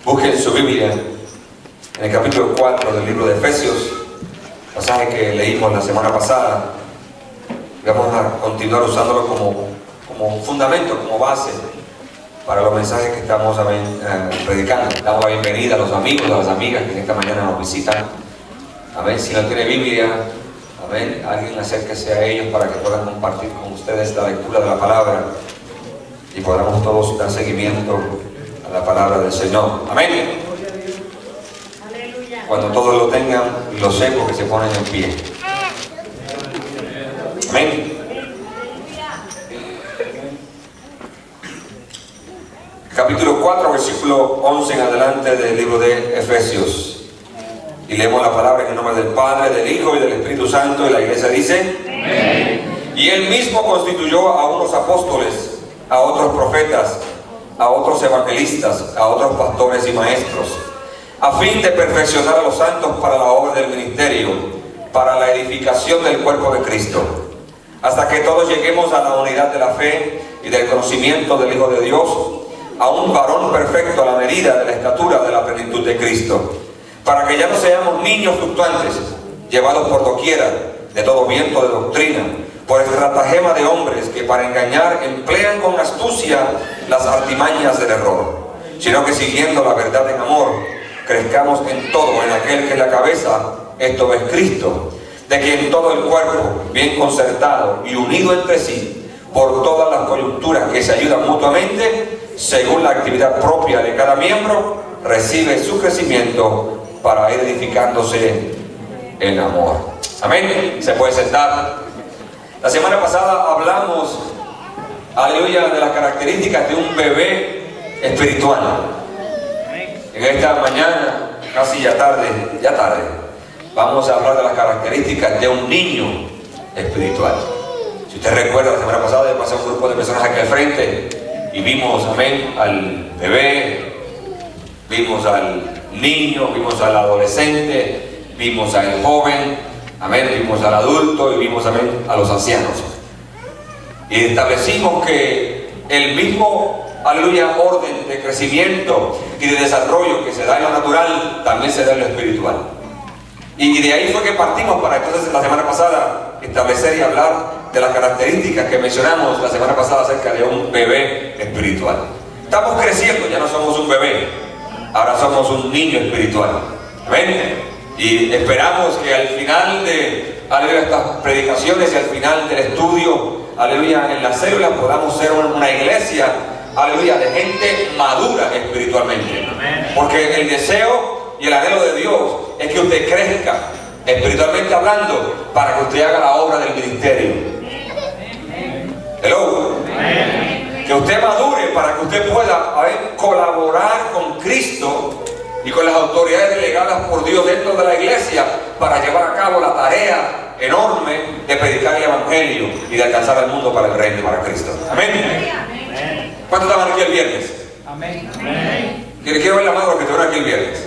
Busquen su Biblia en el capítulo 4 del libro de Efesios, pasaje que leímos la semana pasada. Vamos a continuar usándolo como fundamento, como base para los mensajes que estamos predicando. Damos la bienvenida a los amigos, a las amigas que esta mañana nos visitan. Amén. Si no tiene Biblia, amén, alguien acérquese a ellos para que puedan compartir con ustedes la lectura de la palabra y podamos todos dar seguimiento a la palabra del Señor. Amén. Cuando todos lo tengan, los secos que se ponen en pie. Amén. Capítulo 4, versículo 11 en adelante del libro de Efesios. Y leemos la palabra en el nombre del Padre, del Hijo y del Espíritu Santo. Y la iglesia dice: Amén. Y él mismo constituyó a unos apóstoles, a otros profetas, a otros evangelistas, a otros pastores y maestros, a fin de perfeccionar a los santos para la obra del ministerio, para la edificación del cuerpo de Cristo, hasta que todos lleguemos a la unidad de la fe y del conocimiento del Hijo de Dios, a un varón perfecto a la medida de la estatura de la plenitud de Cristo, para que ya no seamos niños fluctuantes, llevados por doquiera de todo viento de doctrina, por estratagema de hombres que para engañar emplean con astucia las artimañas del error, sino que siguiendo la verdad en amor, crezcamos en todo en aquel que es la cabeza, esto es Cristo, de quien todo el cuerpo, bien concertado y unido entre sí, por todas las coyunturas que se ayudan mutuamente, según la actividad propia de cada miembro, recibe su crecimiento para ir edificándose en amor. Amén. Se puede sentar. La semana pasada hablamos, aleluya, de las características de un bebé espiritual. En esta mañana, casi ya tarde, vamos a hablar de las características de un niño espiritual. Si usted recuerda, la semana pasada pasé un grupo de personas aquí al frente y vimos, amén, al bebé, vimos al niño, vimos al adolescente, vimos al joven, amén, vimos al adulto y vimos, amén, a los ancianos. Y establecimos que el mismo, aleluya, orden de crecimiento y de desarrollo que se da en lo natural, también se da en lo espiritual. Y de ahí fue que partimos para entonces la semana pasada establecer y hablar de las características que mencionamos la semana pasada acerca de un bebé espiritual. Estamos creciendo, ya no somos un bebé, ahora somos un niño espiritual. Amén. Y esperamos que al final de, aleluya, estas predicaciones y al final del estudio, aleluya, en las células podamos ser una iglesia, aleluya, de gente madura espiritualmente. Porque el deseo y el anhelo de Dios es que usted crezca espiritualmente hablando para que usted haga la obra del ministerio. Hello. Que usted madure para que usted pueda colaborar con Cristo y con las autoridades delegadas por Dios dentro de la iglesia para llevar a cabo la tarea enorme de predicar el evangelio y de alcanzar al mundo para el reino y para Cristo. Amén. ¿Cuántos estaban aquí el viernes? Amén. Quiero ver la mano de los que estuvieron aquí el viernes.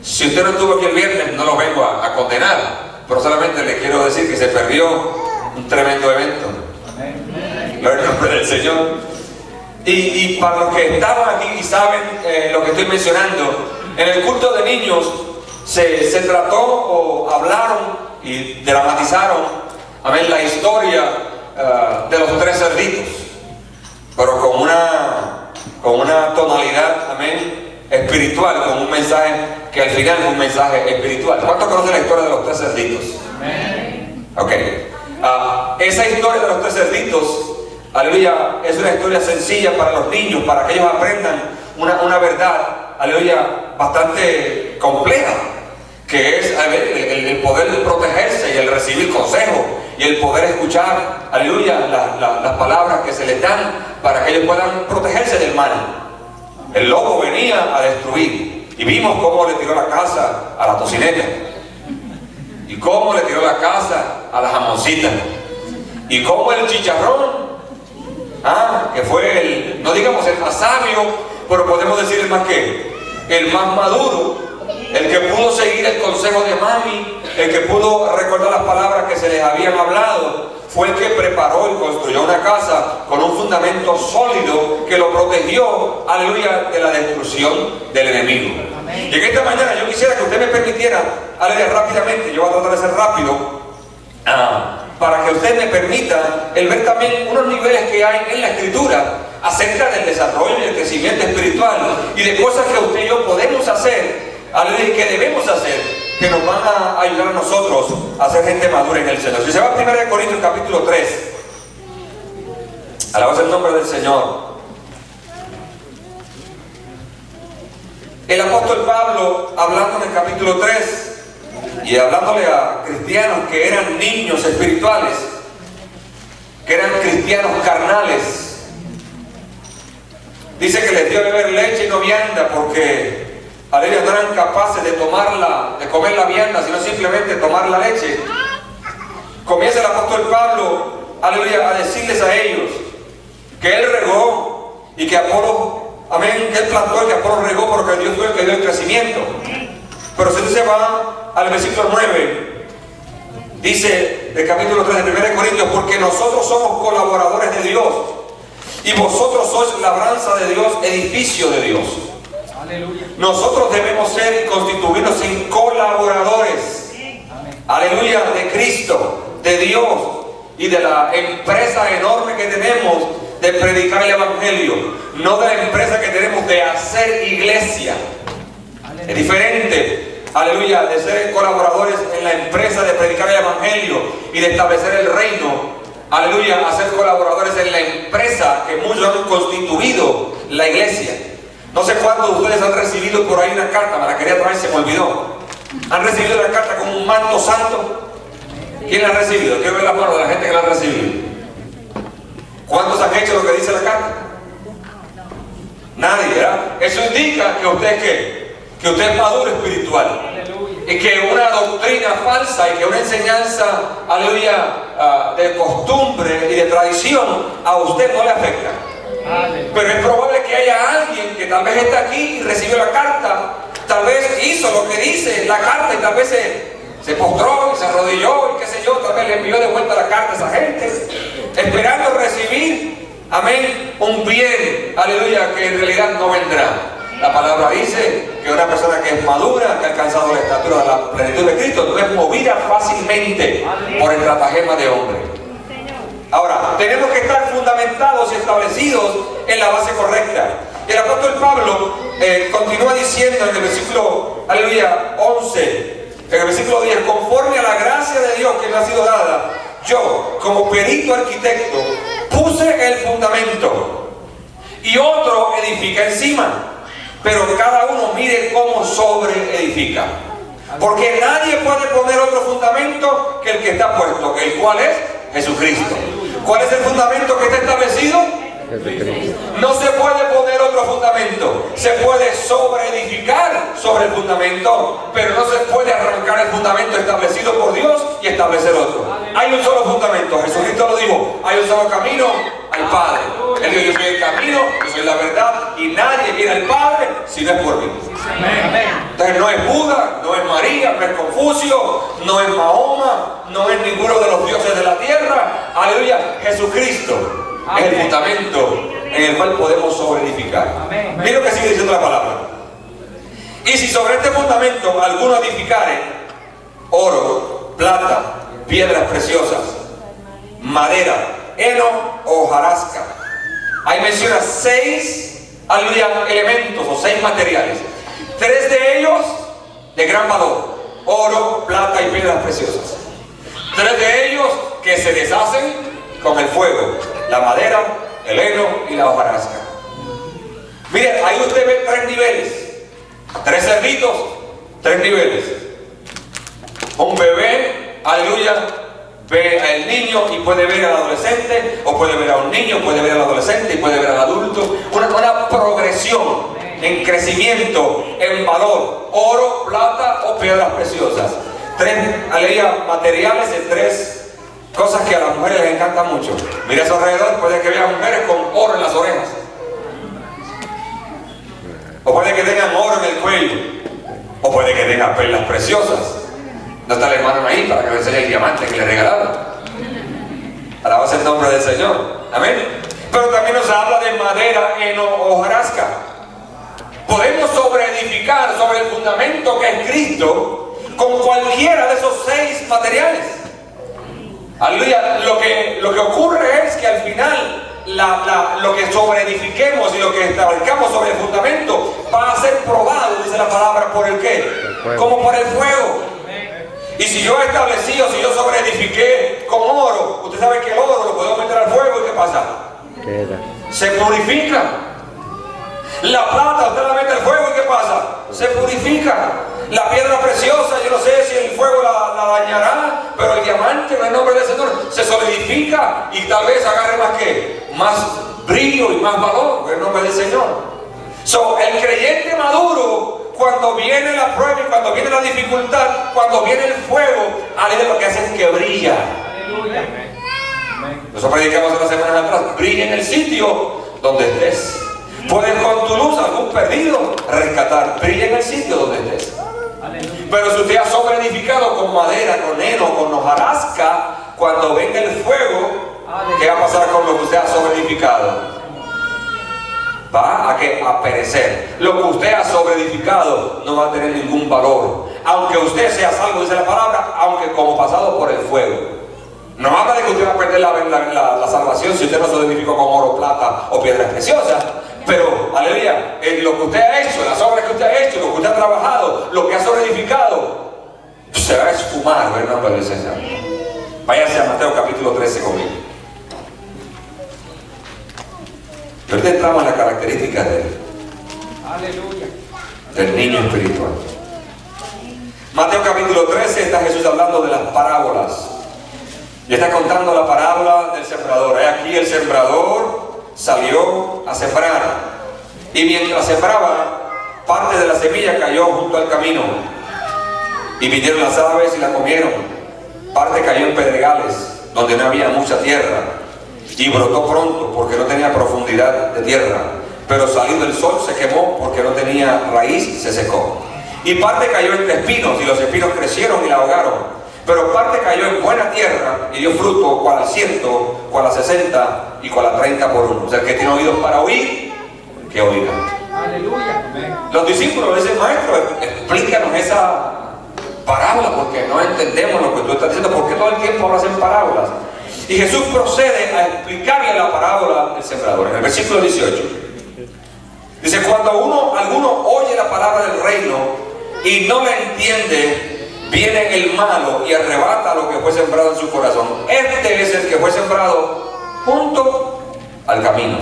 Si usted no estuvo aquí el viernes, no lo vengo a condenar, pero solamente le quiero decir que se perdió un tremendo evento. Gloria al nombre del Señor. Y para los que estaban aquí y saben lo que estoy mencionando, en el culto de niños se trató o hablaron y dramatizaron, amén, la historia de los tres cerditos, pero con una tonalidad, amén, espiritual, con un mensaje que al final es un mensaje espiritual. ¿Cuántos conocen la historia de los tres cerditos? Amén. Ok. Esa historia de los tres cerditos, aleluya, es una historia sencilla para los niños, para que ellos aprendan una verdad, aleluya, bastante compleja, que es el poder protegerse y el recibir consejo y el poder escuchar, aleluya, las palabras que se les dan para que ellos puedan protegerse del mal. El lobo venía a destruir y vimos cómo le tiró la casa a la tocineta y cómo le tiró la casa a la jamoncita y cómo el chicharrón, que fue no digamos el más sabio, pero podemos decir el más maduro, el que pudo seguir el consejo de mami, el que pudo recordar las palabras que se les habían hablado, fue el que preparó y construyó una casa con un fundamento sólido que lo protegió, aleluya, de la destrucción del enemigo. Y en esta mañana yo quisiera que usted me permitiera, aleluya, rápidamente, yo voy a tratar de ser rápido, para que usted me permita el ver también unos niveles que hay en la Escritura acerca del desarrollo y el crecimiento espiritual y de cosas que usted y yo podemos hacer, aleluya, que debemos hacer, que nos van a ayudar a nosotros a ser gente madura en el Señor. Si se va a 1 Corintios capítulo 3, alabamos el nombre del Señor. El apóstol Pablo, hablando en el capítulo 3 y hablándole a cristianos que eran niños espirituales, que eran cristianos carnales, dice que les dio a beber leche y no vianda porque aleluya, no eran capaces de comer la vianda, sino simplemente tomar la leche. Comienza el apóstol Pablo, aleluya, a decirles a ellos que él regó y que Apolo, amén, que él plantó y que Apolo regó, porque Dios fue el que dio el crecimiento. Pero si usted se va al versículo 9, dice el capítulo 3 de 1 Corintios, porque nosotros somos colaboradores de Dios y vosotros sois labranza de Dios, edificio de Dios. Aleluya. Nosotros debemos ser y constituirnos en colaboradores, aleluya, de Cristo, de Dios y de la empresa enorme que tenemos de predicar el Evangelio, no de la empresa que tenemos de hacer iglesia. Aleluya. Es diferente, aleluya, de ser colaboradores en la empresa de predicar el Evangelio y de establecer el reino, aleluya, a ser colaboradores en la empresa que muchos han constituido, la iglesia. No sé cuántos de ustedes han recibido por ahí una carta, me la quería traer, se me olvidó. ¿Han recibido la carta con un manto santo? ¿Quién la ha recibido? Quiero ver las manos de la gente que la ha recibido. ¿Cuántos han hecho lo que dice la carta? Nadie, ¿verdad? Eso indica que usted es ¿qué? Que usted es maduro espiritual. Y que una doctrina falsa y que una enseñanza, aleluya, de costumbre y de tradición a usted no le afecta. Pero es probable que haya alguien que tal vez está aquí y recibió la carta, tal vez hizo lo que dice la carta y tal vez se postró y se arrodilló y qué sé yo, tal vez le envió de vuelta la carta a esa gente, esperando recibir, amén, un bien, aleluya, que en realidad no vendrá. La palabra dice que una persona que es madura, que ha alcanzado la estatura de la plenitud de Cristo, no es movida fácilmente por el estratagema de hombre. Ahora, tenemos que estar fundamentados y establecidos en la base correcta. Y el apóstol Pablo continúa diciendo en el versículo, aleluya, 11, en el versículo 10, conforme a la gracia de Dios que me ha sido dada, yo, como perito arquitecto, puse el fundamento y otro edifica encima, pero cada uno mire cómo sobre edifica. Porque nadie puede poner otro fundamento que el que está puesto, el cual es Jesucristo. ¿Cuál es el fundamento que está establecido? No se puede poner otro fundamento. Se puede sobreedificar sobre el fundamento, pero no se puede arrancar el fundamento establecido por Dios y establecer otro. Hay un solo fundamento. Jesucristo lo dijo: hay un solo camino al Padre. Él dijo: yo soy el camino, yo soy la verdad, y nadie viene al Padre si no es por mí. Entonces no es Buda, no es María, no es Confucio, no es Mahoma, no es ninguno de los dioses de la tierra. Aleluya, Jesucristo es el fundamento en el cual podemos sobreedificar. Mira lo que sigue diciendo la palabra. Y si sobre este fundamento alguno edificare oro, plata, piedras preciosas, madera, heno o hojarasca. Ahí menciona 6, aleluya, elementos o 6 materiales. 3 de ellos de gran valor: oro, plata y piedras preciosas. 3 de ellos que se deshacen con el fuego: la madera, el heno y la hojarasca. Mire, ahí usted ve 3 niveles. 3 cerditos, 3 niveles. Un bebé, aleluya, ve al niño y puede ver al adolescente, o puede ver a un niño, puede ver al adolescente y puede ver al adulto. Una progresión en crecimiento, en valor: oro, plata o piedras preciosas. 3, aleluya, materiales de 3 cosas que a las mujeres les encantan mucho. Mira a su alrededor, puede que vean mujeres con oro en las orejas, o puede que tengan oro en el cuello, o puede que tengan perlas preciosas. No está el hermano ahí para que le enseñe el diamante que le regalaron. Alabado sea el nombre del Señor. Amén. Pero también nos habla de madera, heno o hojarasca. Podemos sobreedificar sobre el fundamento que es Cristo con cualquiera de esos 6 materiales. Aleluya. Lo que ocurre es que al final lo que sobreedifiquemos y lo que establezcamos sobre el fundamento va a ser probado, dice la palabra, ¿por el qué? Como por el fuego. Y si yo establecí o si yo sobreedifiqué con oro, usted sabe que el oro lo podemos meter al fuego y ¿qué pasa? Se purifica. La plata usted la mete al fuego y ¿qué pasa? Se purifica. La piedra preciosa, yo no sé si el fuego la dañará, pero el diamante en el nombre del Señor se solidifica y tal vez agarre más brillo y más valor en el nombre del Señor. El creyente maduro, cuando viene la prueba y cuando viene la dificultad, cuando viene el fuego, aleluya, lo que hace es que brilla. Aleluya. Nosotros predicamos unas semanas atrás, brilla en el sitio donde estés. Puedes con tu luz algún perdido rescatar, brilla en el sitio donde estés. Pero si usted ha sobreedificado con madera, con heno, con hojarasca, cuando venga el fuego, ¿qué va a pasar con lo que usted ha sobreedificado? Va a perecer. Lo que usted ha sobreedificado no va a tener ningún valor, aunque usted sea salvo, dice la palabra, aunque como pasado por el fuego. No habla de que usted va a perder la salvación si usted no sobreedificó con oro, plata o piedras preciosas. Pero, aleluya, lo que usted ha hecho, las obras que usted ha hecho, lo que usted ha trabajado, lo que ha sobreedificado, se va a esfumar en el nombre del Señor. Váyase a Mateo capítulo 13 conmigo. Y ahorita entramos en las características de él. Aleluya. Del niño espiritual. Mateo capítulo 13, está Jesús hablando de las parábolas. Y está contando la parábola del sembrador. Aquí el sembrador salió a sembrar, y mientras sembraba, parte de la semilla cayó junto al camino, y vinieron las aves y la comieron. Parte cayó en pedregales, donde no había mucha tierra, y brotó pronto, porque no tenía profundidad de tierra. Pero salido el sol se quemó, porque no tenía raíz y se secó. Y parte cayó entre espinos, y los espinos crecieron y la ahogaron. Pero parte cayó en buena tierra y dio fruto, cual al 100, cual a 60 y cual a 30 por uno. O sea, el que tiene oídos para oír, que oiga. Aleluya. Los discípulos le dicen, maestro, explícanos esa parábola, porque no entendemos lo que tú estás diciendo, porque todo el tiempo hablas en parábolas. Y Jesús procede a explicarle la parábola del sembrador. En el versículo 18 dice, cuando alguno oye la palabra del reino y no la entiende, viene el malo y arrebata lo que fue sembrado en su corazón. Este es el que fue sembrado junto al camino.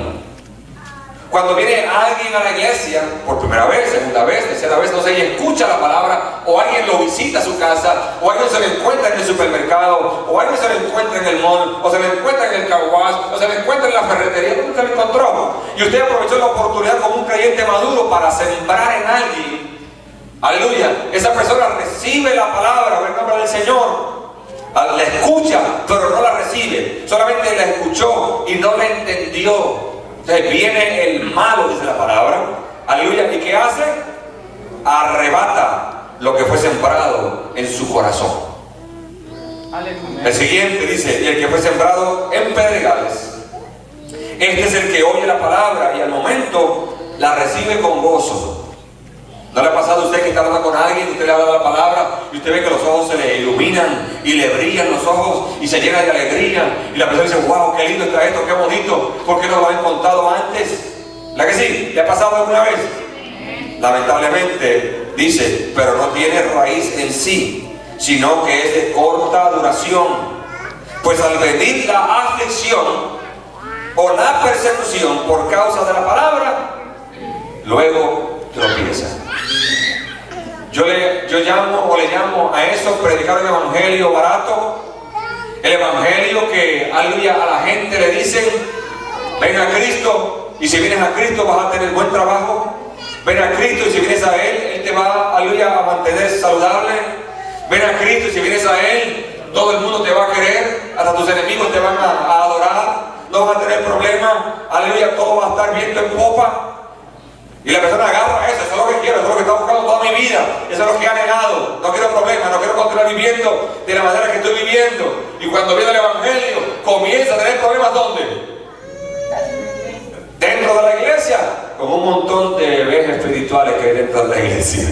Cuando viene alguien a la iglesia por primera vez, segunda vez, tercera vez, no sé, y escucha la palabra, o alguien lo visita a su casa, o alguien se lo encuentra en el supermercado, o alguien se lo encuentra en el mall, o se lo encuentra en el car wash, o se lo encuentra en la ferretería, nunca lo encontró. Y usted aprovechó la oportunidad como un creyente maduro para sembrar en alguien. Aleluya. Esa persona recibe la palabra en el nombre del Señor. La escucha, pero no la recibe. Solamente la escuchó y no la entendió. Entonces viene el malo, dice la palabra. Aleluya. ¿Y qué hace? Arrebata lo que fue sembrado en su corazón. Aleluya. El siguiente dice, y el que fue sembrado en pedregales. Este es el que oye la palabra y al momento la recibe con gozo. ¿No le ha pasado a usted que está hablando con alguien, usted le habla la palabra y usted ve que los ojos se le iluminan y le brillan los ojos y se llena de alegría? Y la persona dice, wow, qué lindo está esto, qué bonito, ¿por qué no lo habían contado antes? ¿La que sí? ¿Le ha pasado alguna vez? Lamentablemente, dice, pero no tiene raíz en sí, sino que es de corta duración. Pues al venir la aflicción o la persecución por causa de la palabra, luego tropieza. Yo le llamo a eso predicar un evangelio barato. El evangelio que, aleluya, a la gente le dicen, ven a Cristo, y si vienes a Cristo vas a tener buen trabajo. Ven a Cristo y si vienes a Él te va, aleluya, a mantener saludable. Ven a Cristo y si vienes a Él, todo el mundo te va a querer, hasta tus enemigos te van a adorar, no vas a tener problemas, aleluya, todo va a estar viento en popa. Y la persona agarra eso es lo que quiero, eso es lo que he estado buscando toda mi vida, eso es lo que he anhelado, no quiero problemas, no quiero continuar viviendo de la manera que estoy viviendo. Y cuando viene el evangelio, comienza a tener que hay dentro de la iglesia.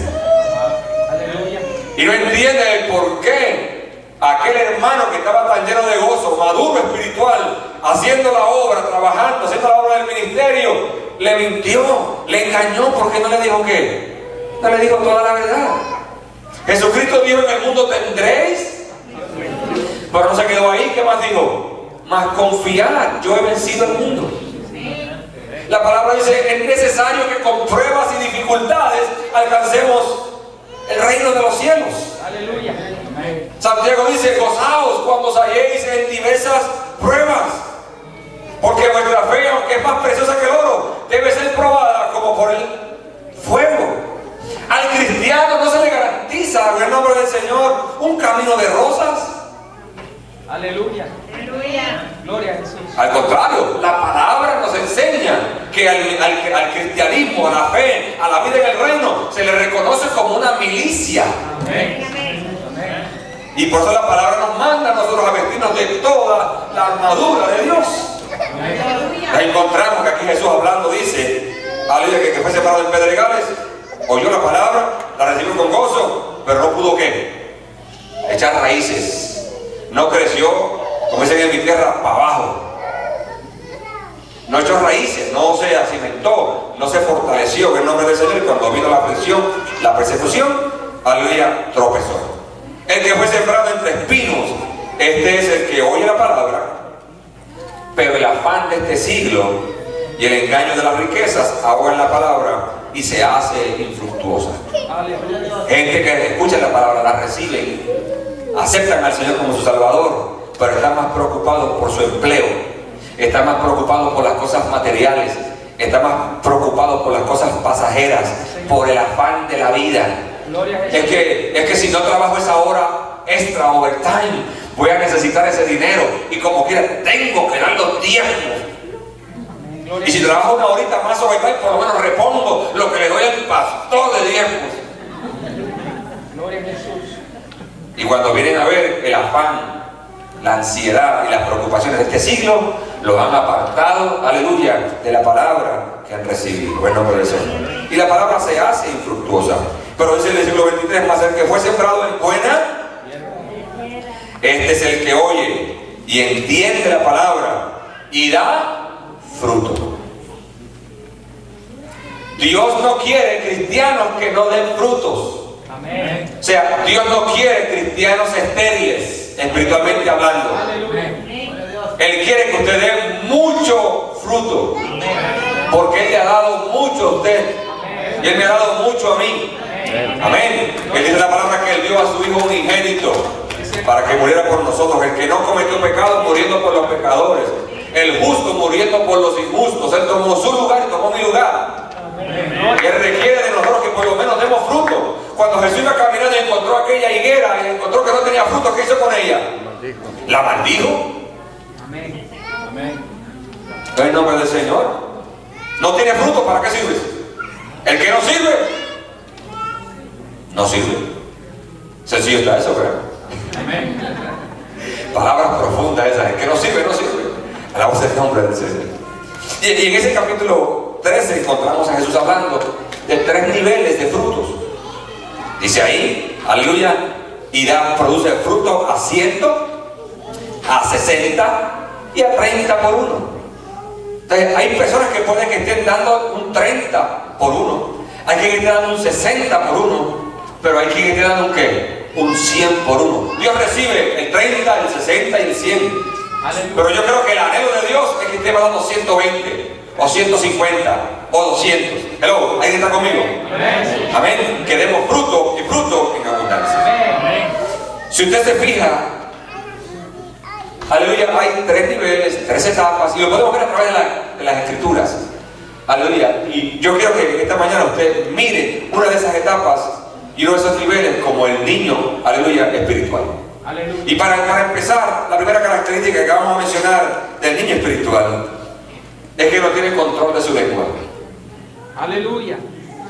Y no entiende el por qué aquel hermano que estaba tan lleno de gozo, maduro espiritual, haciendo la obra, trabajando, haciendo la obra del ministerio, le mintió, le engañó, porque no le dijo qué. No le dijo toda la verdad. Jesucristo dijo: en el mundo tendréis, pero no se quedó ahí. ¿Qué más dijo? Mas confiar, yo he vencido el mundo. La palabra dice: es necesario que con pruebas y dificultades alcancemos el reino de los cielos. Aleluya. Santiago dice: gozaos cuando os halléis en diversas pruebas, porque vuestra fe, aunque es más preciosa que el oro, debe ser probada como por el fuego. Al cristiano no se le garantiza, en el nombre del Señor, un camino de rosas. Aleluya. Aleluya. Gloria a Jesús. Al contrario, la palabra nos enseña que al cristianismo, a la fe, a la vida en el reino, se le reconoce como una milicia. Amén. Y por eso la palabra nos manda a nosotros a vestirnos de toda la armadura de Dios. Ya encontramos que aquí Jesús hablando dice: aleluya, que fue separado en pedregales, oyó la palabra, la recibió con gozo, pero no pudo ¿qué? Echar raíces. No creció, como dicen en mi tierra, para abajo. No echó raíces, no se cimentó, no se fortaleció en el nombre del Señor. Y cuando vino la aflicción, la persecución, aleluya, tropezó. El que fue sembrado entre espinos, este es el que oye la palabra, pero el afán de este siglo y el engaño de las riquezas ahogan la palabra y se hace infructuosa. Gente que escucha la palabra, la reciben, aceptan al Señor como su Salvador, pero están más preocupados por su empleo, están más preocupados por las cosas materiales, están más preocupados por las cosas pasajeras, por el afán de la vida. Es que si no trabajo esa hora extra, overtime, voy a necesitar ese dinero, y como quiera tengo que dar los diezmos. Y si trabajo una horita más overtime, por lo menos repongo lo que le doy al pastor de diezmos. Gloria a Jesús. Y cuando vienen a ver el afán, la ansiedad y las preocupaciones de este siglo, lo han apartado, aleluya, de la palabra que han recibido, en nombre del Señor. Y la palabra se hace infructuosa. Pero dice el versículo 23, más el que fue sembrado en buena, este es el que oye y entiende la palabra y da fruto. Dios no quiere cristianos que no den frutos. Amén. O sea, Dios no quiere cristianos estériles, espiritualmente hablando. Él quiere que usted dé mucho fruto, porque Él le ha dado mucho a usted y Él me ha dado mucho a mí. Amén. Él dice la palabra que Él dio a su Hijo unigénito para que muriera por nosotros, el que no cometió pecado muriendo por los pecadores, el justo muriendo por los injustos. Él tomó su lugar y tomó mi lugar. Él requiere de nosotros que por lo menos demos fruto. Cuando Jesús iba caminando y encontró aquella higuera y encontró que no tenía fruto, ¿qué hizo con ella? La maldijo. Amén. En el nombre del Señor. No tiene fruto, ¿para qué sirve? El que no sirve, no sirve. Sencillo está eso, ¿verdad? Amén. Palabras profundas esas. El que no sirve, no sirve. Alabamos el nombre del Señor. Y en ese capítulo 13 encontramos a Jesús hablando de 3 niveles de frutos. Dice ahí, aleluya, y produce fruto a 100, a 60 y a 30 por uno. Entonces, hay personas que pueden que estén dando un 30 por uno, hay quien esté dando un 60 por uno, pero hay quien esté dando un ¿qué? Un 100 por uno. Dios recibe el 30, el 60 y el 100. Pero yo creo que el anhelo de Dios es que esté dando 120 o 150 o 200. Hello, ¿alguien está conmigo? Amén. Que demos fruto y fruto en abundancia. Amén. Si usted se fija, aleluya, hay 3 niveles, 3 etapas, y lo podemos ver a través de las escrituras. Aleluya. Y yo quiero que esta mañana usted mire una de esas etapas y uno de esos niveles como el niño, aleluya, espiritual. Aleluya. Y para empezar, la primera característica que vamos a mencionar del niño espiritual es que no tiene control de su lengua. Aleluya.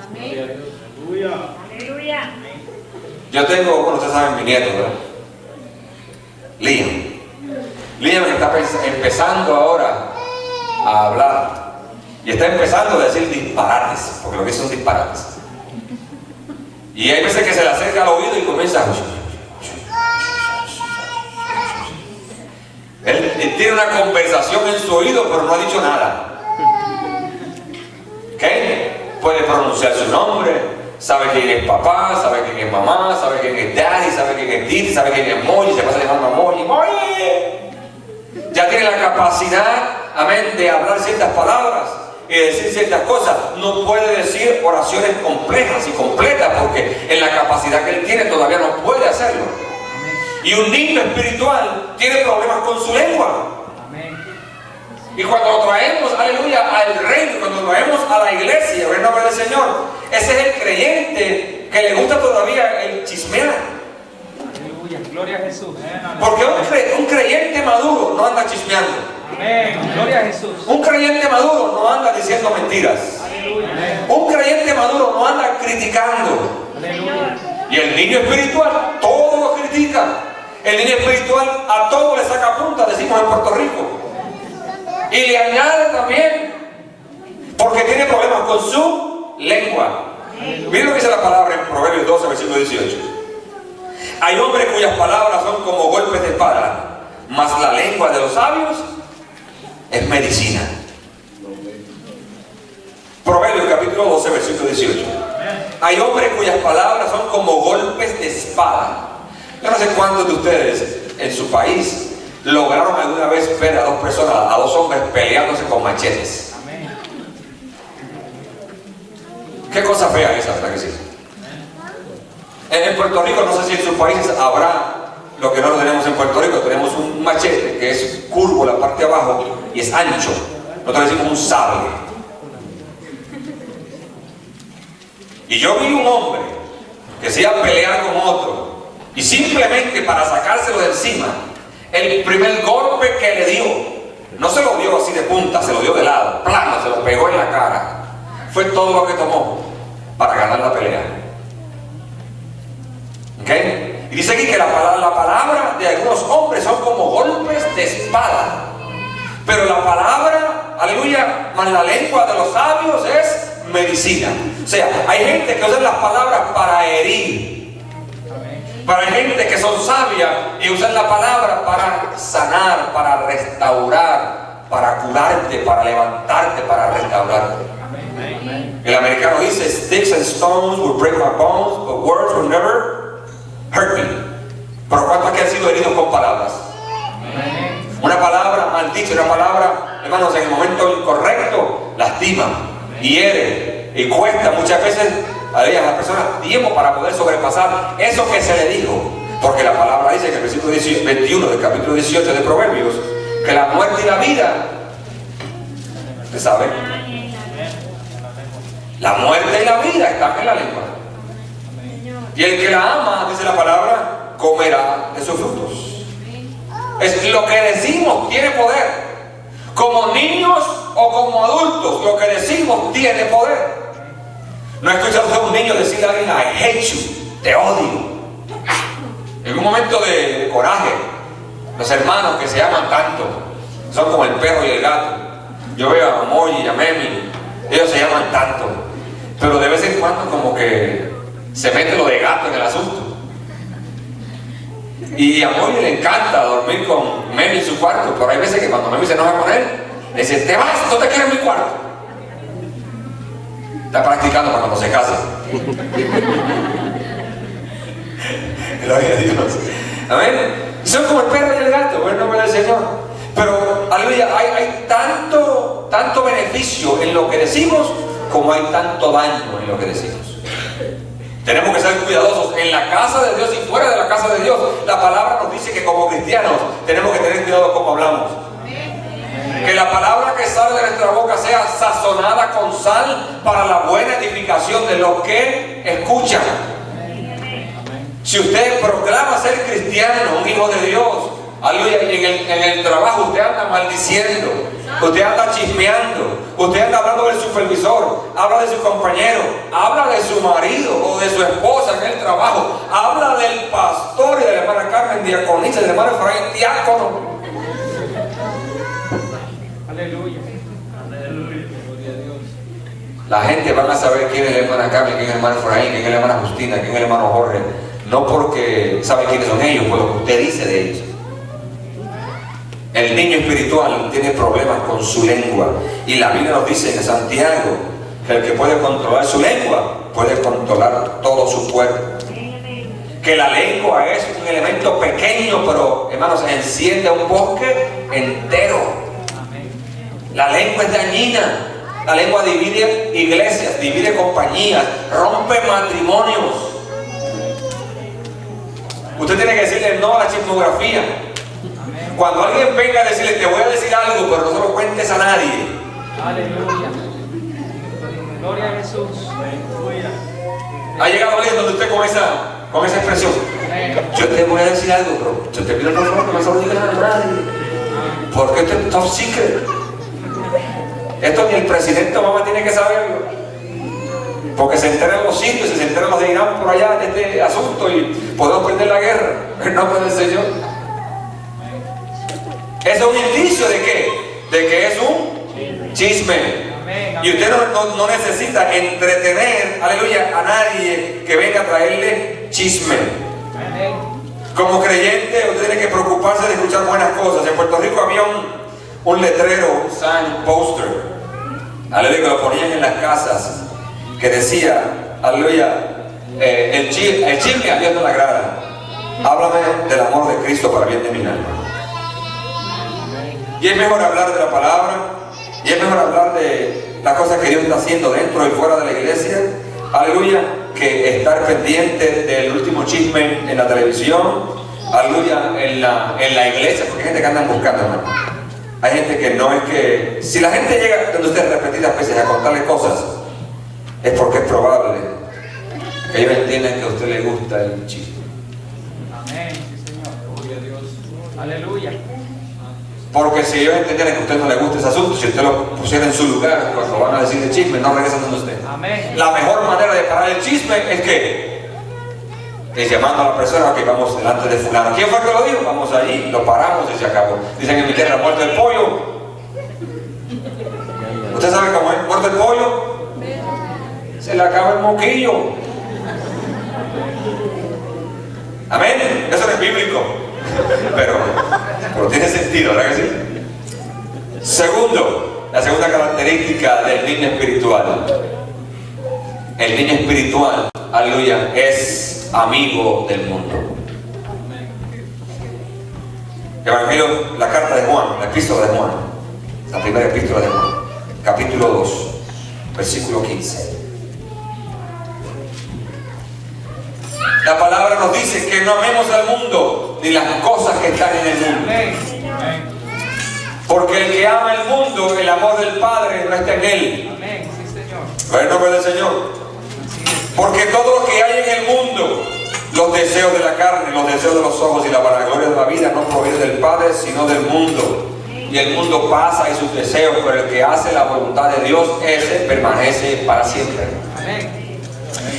Amén. Aleluya. Yo tengo, bueno, ustedes saben, mi nieto, ¿verdad? Liam está empezando ahora a hablar y está empezando a decir disparates, porque lo que son disparates. Y hay veces que se le acerca al oído y comienza a... Él tiene una conversación en su oído, pero no ha dicho nada. ¿Ok? Puede pronunciar su nombre, sabe quién es papá, sabe quién es mamá, sabe quién es daddy, sabe quién es titi, sabe quién es Molly, se pasa llamando a Molly. Ya tiene la capacidad, amén, de hablar ciertas palabras y decir ciertas cosas. No puede decir oraciones complejas y completas porque en la capacidad que él tiene todavía no puede hacerlo. Y un niño espiritual tiene problemas con su lengua. Y cuando lo traemos, aleluya, al reino, cuando lo traemos a la iglesia, en el nombre del Señor, ese es el creyente que le gusta todavía el chismear. Aleluya, gloria a Jesús. Porque un creyente maduro no anda chismeando. Amén, gloria a Jesús. Un creyente maduro no anda diciendo mentiras. Aleluya. Un creyente maduro no anda criticando. Aleluya. Y el niño espiritual todo lo critica. El niño espiritual a todo le saca punta, decimos en Puerto Rico. Y le añade también, porque tiene problemas con su lengua. Miren lo que dice la palabra en Proverbios 12, versículo 18. Hay hombres cuyas palabras son como golpes de espada, mas la lengua de los sabios es medicina. Proverbios capítulo 12, versículo 18. Hay hombres cuyas palabras son como golpes de espada. Yo no sé cuántos de ustedes en su país lograron alguna vez ver a dos personas, a dos hombres peleándose con machetes. Qué cosa fea esa, ¿verdad que sí? En Puerto Rico, no sé si en sus países habrá lo que no lo tenemos en Puerto Rico. Tenemos un machete que es curvo la parte de abajo y es ancho. Nosotros decimos un sable. Y yo vi un hombre que se iba a pelear con otro y simplemente para sacárselo de encima, el primer golpe que le dio, no se lo dio así de punta, se lo dio de lado, plano, se lo pegó en la cara. Fue todo lo que tomó para ganar la pelea. ¿Ok? Y dice aquí que la palabra de algunos hombres son como golpes de espada. Pero la palabra, aleluya, más la lengua de los sabios es medicina. O sea, hay gente que usa las palabras para herir. Pero hay gente que son sabias y usan la palabra para sanar, para restaurar, para curarte, para levantarte, para restaurarte. El americano dice, sticks and stones will break my bones, but words will never hurt me. Pero ¿cuántos que han sido heridos con palabras? Una palabra mal dicha, una palabra, hermanos, en el momento incorrecto, lastima, hiere y cuesta muchas veces a las personas tiempo para poder sobrepasar eso que se le dijo. Porque la palabra dice que en el versículo 21 del capítulo 18 de Proverbios, que la muerte y la vida, ¿usted sabe? La muerte y la vida están en la lengua. Y el que la ama, dice la palabra, comerá de sus frutos. Es lo que decimos tiene poder. Como niños o como adultos, lo que decimos tiene poder. No he escuchado a un niño decirle a alguien, I hate you, te odio. En un momento de coraje, los hermanos que se aman tanto, son como el perro y el gato. Yo veo a Moy y a Memi, ellos se llaman tanto, pero de vez en cuando como que se mete lo de gato en el asunto. Y a Moy le encanta dormir con Memi en su cuarto, pero hay veces que cuando Memi se enoja con él, le dice, te vas, no te quedes en mi cuarto. Está practicando para cuando se case. Gloria a Dios. Amén. Y son como el perro y el gato, en el nombre del Señor. Pero, aleluya, hay tanto beneficio en lo que decimos, como hay tanto daño en lo que decimos. Tenemos que ser cuidadosos en la casa de Dios y fuera de la casa de Dios. La palabra nos dice que como cristianos tenemos que tener cuidado cómo hablamos. Que la palabra que sale de nuestra boca sea sazonada con sal para la buena edificación de los que escuchan. Si usted proclama ser cristiano, un hijo de Dios, aleluya, y en el trabajo usted anda maldiciendo, usted anda chismeando, usted anda hablando del supervisor, habla de su compañero, habla de su marido o de su esposa en el trabajo, habla del pastor y de la hermana Carmen, diaconisa, del hermano Efraín, diácono. Aleluya. Aleluya. Gloria a Dios. La gente van a saber quién es la hermana Carmen, quién es el hermano Efraín, quién es la hermana Justina, quién es el hermano Jorge. No porque saben quiénes son ellos, por lo que usted dice de ellos. El niño espiritual tiene problemas con su lengua. Y la Biblia nos dice en Santiago que el que puede controlar su lengua puede controlar todo su cuerpo. Que la lengua es un elemento pequeño, pero hermanos, enciende un bosque entero. La lengua es dañina. La lengua divide iglesias, divide compañías, rompe matrimonios. Usted tiene que decirle no a la chismografía. Cuando alguien venga a decirle, te voy a decir algo, pero no se lo cuentes a nadie. Aleluya. Gloria a Jesús. Ha llegado alguien donde usted con esa expresión. Yo te voy a decir algo, pero yo te pido por favor que no se lo digas a nadie. Porque esto es top secret. Esto ni el presidente Obama tiene que saberlo. Porque se enteran los sitios, se enteran los de Irán por allá de este asunto y podemos perder la guerra. En nombre del Señor. Eso es un indicio de qué? De que es un chisme. Y usted no necesita entretener, aleluya, a nadie que venga a traerle chisme. Como creyente, usted tiene que preocuparse de escuchar buenas cosas. En Puerto Rico había un letrero, un sign, poster, aleluya, que lo ponían en las casas, que decía, aleluya, el chisme a Dios no le agrada. Háblame del amor de Cristo para bien de mi alma. Y es mejor hablar de la palabra, y es mejor hablar de las cosas que Dios está haciendo dentro y fuera de la iglesia, aleluya, que estar pendiente del último chisme en la televisión, aleluya, en la iglesia, porque hay gente que andan buscando, hermano. Hay gente que no es que... Si la gente llega donde usted repetidas veces a contarle cosas, es porque es probable que ellos entiendan que a usted le gusta el chisme. Amén, sí, Señor. Gloria a Dios. Aleluya. Porque si ellos entendieran que a usted no le gusta ese asunto, si usted lo pusiera en su lugar, cuando van a decir el chisme, no regresan donde usted. Amén. La mejor manera de parar el chisme es que es llamando a la persona que vamos delante de fulano. ¿Quién fue que lo dijo? Vamos allí, lo paramos y se acabó. Dicen en mi tierra, muerto el pollo. ¿Usted sabe cómo es? Muerto el pollo, se le acaba el moquillo. Amén. Eso no es bíblico. Pero tiene sentido, ¿verdad que sí? Segundo, la segunda característica del niño espiritual. El niño espiritual, aleluya, es amigo del mundo. Evangelio, la carta de Juan, la epístola de Juan, la primera epístola de Juan, capítulo 2, versículo 15. La palabra nos dice que no amemos al mundo ni las cosas que están en el mundo. Porque el que ama el mundo, el amor del Padre no está en él. Amén, sí, Señor. Gloria al nombre del Señor. Porque todo lo que hay en el mundo, los deseos de la carne, los deseos de los ojos y la vanagloria de la vida, no proviene del Padre, sino del mundo. Y el mundo pasa y sus deseos, pero el que hace la voluntad de Dios, ese permanece para siempre. Amén.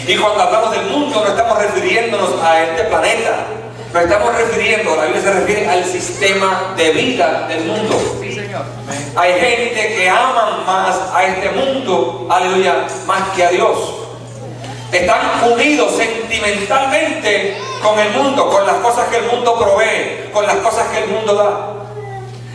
Y cuando hablamos del mundo, no estamos refiriéndonos a este planeta. Nos estamos refiriendo, la Biblia se refiere al sistema de vida del mundo. Sí, Señor. Amén. Hay gente que ama más a este mundo, aleluya, más que a Dios. Están unidos sentimentalmente con el mundo, con las cosas que el mundo provee, con las cosas que el mundo da.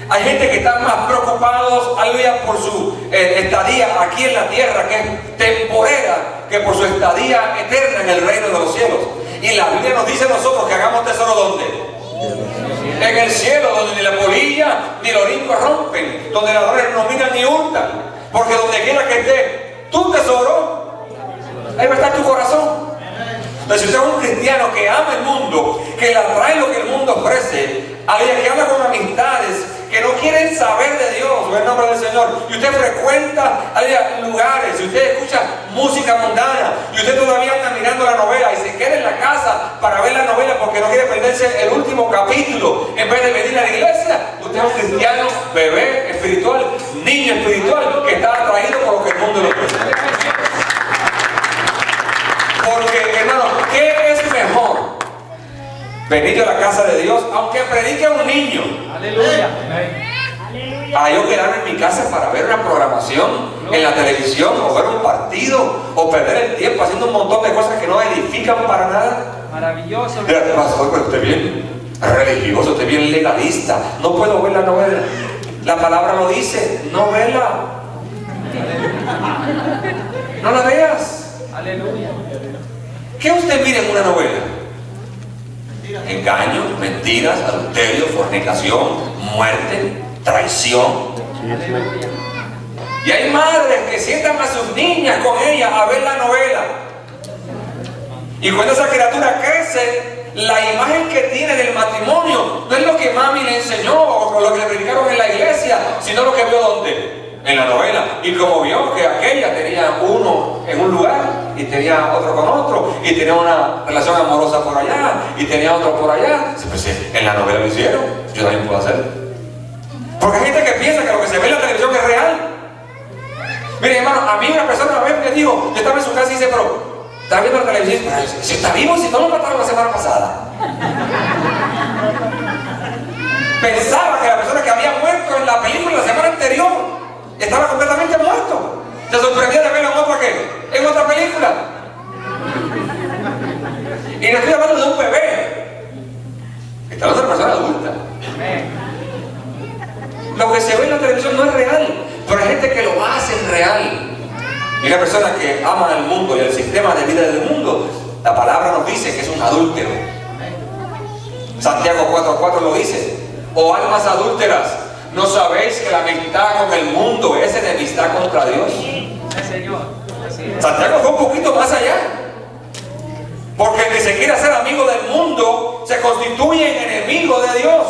Hay gente que está más preocupados, aleluya, por su estadía aquí en la tierra, que es temporera, que por su estadía eterna en el reino de los cielos. Y la Biblia nos dice a nosotros que hagamos tesoro ¿dónde? En el cielo, donde ni la polilla ni el orín rompen, donde las ladrones no miran ni hurtan. Porque donde quiera que esté tu tesoro, ahí va a estar tu corazón. Entonces, si usted es un cristiano que ama el mundo, que le atrae lo que el mundo ofrece, alguien que habla con amistades que no quieren saber de Dios, en el nombre del Señor, y usted frecuenta lugares, y usted escucha música mundana, y usted todavía anda mirando la novela y se queda en la casa para ver la novela porque no quiere perderse el último capítulo en vez de venir a la iglesia, usted es un cristiano, bebé espiritual, niño espiritual, que está atraído por lo que el mundo le ofrece. Porque, hermano, ¿qué es mejor? Venir a la casa de Dios, aunque predique a un niño. Aleluya. Amén. a yo quedarme en mi casa para ver una programación en la televisión, o ver un partido, o perder el tiempo haciendo un montón de cosas que no edifican para nada. Maravilloso. Mira, pastor, pero usted es bien religioso, usted es bien legalista. No puedo ver la novela. La palabra lo dice, no vela. No la veas. Aleluya. ¿Qué usted mira en una novela? Engaño, mentiras, adulterio, fornicación, muerte, traición. Aleluya. Y hay madres que sientan a sus niñas con ellas a ver la novela. Y cuando esa criatura crece, la imagen que tiene del matrimonio no es lo que mami le enseñó o lo que le predicaron en la iglesia, sino lo que vio ¿dónde? En la novela. Y como vio que aquella tenía uno en un lugar y tenía otro con otro, y tenía una relación amorosa por allá y tenía otro por allá, pues en la novela lo hicieron, yo también puedo hacer. Porque hay gente que piensa que lo que se ve en la televisión es real. Mire, hermano, a mí una persona una vez me dijo, yo estaba en su casa y dice, pero está viendo la televisión, si está vivo, si no lo mataron la semana pasada. Pensaba que la persona que había muerto en la película la semana anterior estaba completamente muerto. Se sorprendía de verlo en otra ¿qué? En otra película. Y no estoy hablando de un bebé, está hablando de una persona adulta. Lo que se ve en la televisión no es real, pero hay gente que lo hace en real. Y una persona que ama al mundo y el sistema de vida del mundo, la palabra nos dice que es un adúltero. Santiago 4:4 lo dice. Oh almas adúlteras, ¿no sabéis que la amistad con el mundo es enemistad contra Dios? Sí, Señor. Así es. Santiago fue un poquito más allá. Porque el que se quiere hacer amigo del mundo se constituye en enemigo de Dios.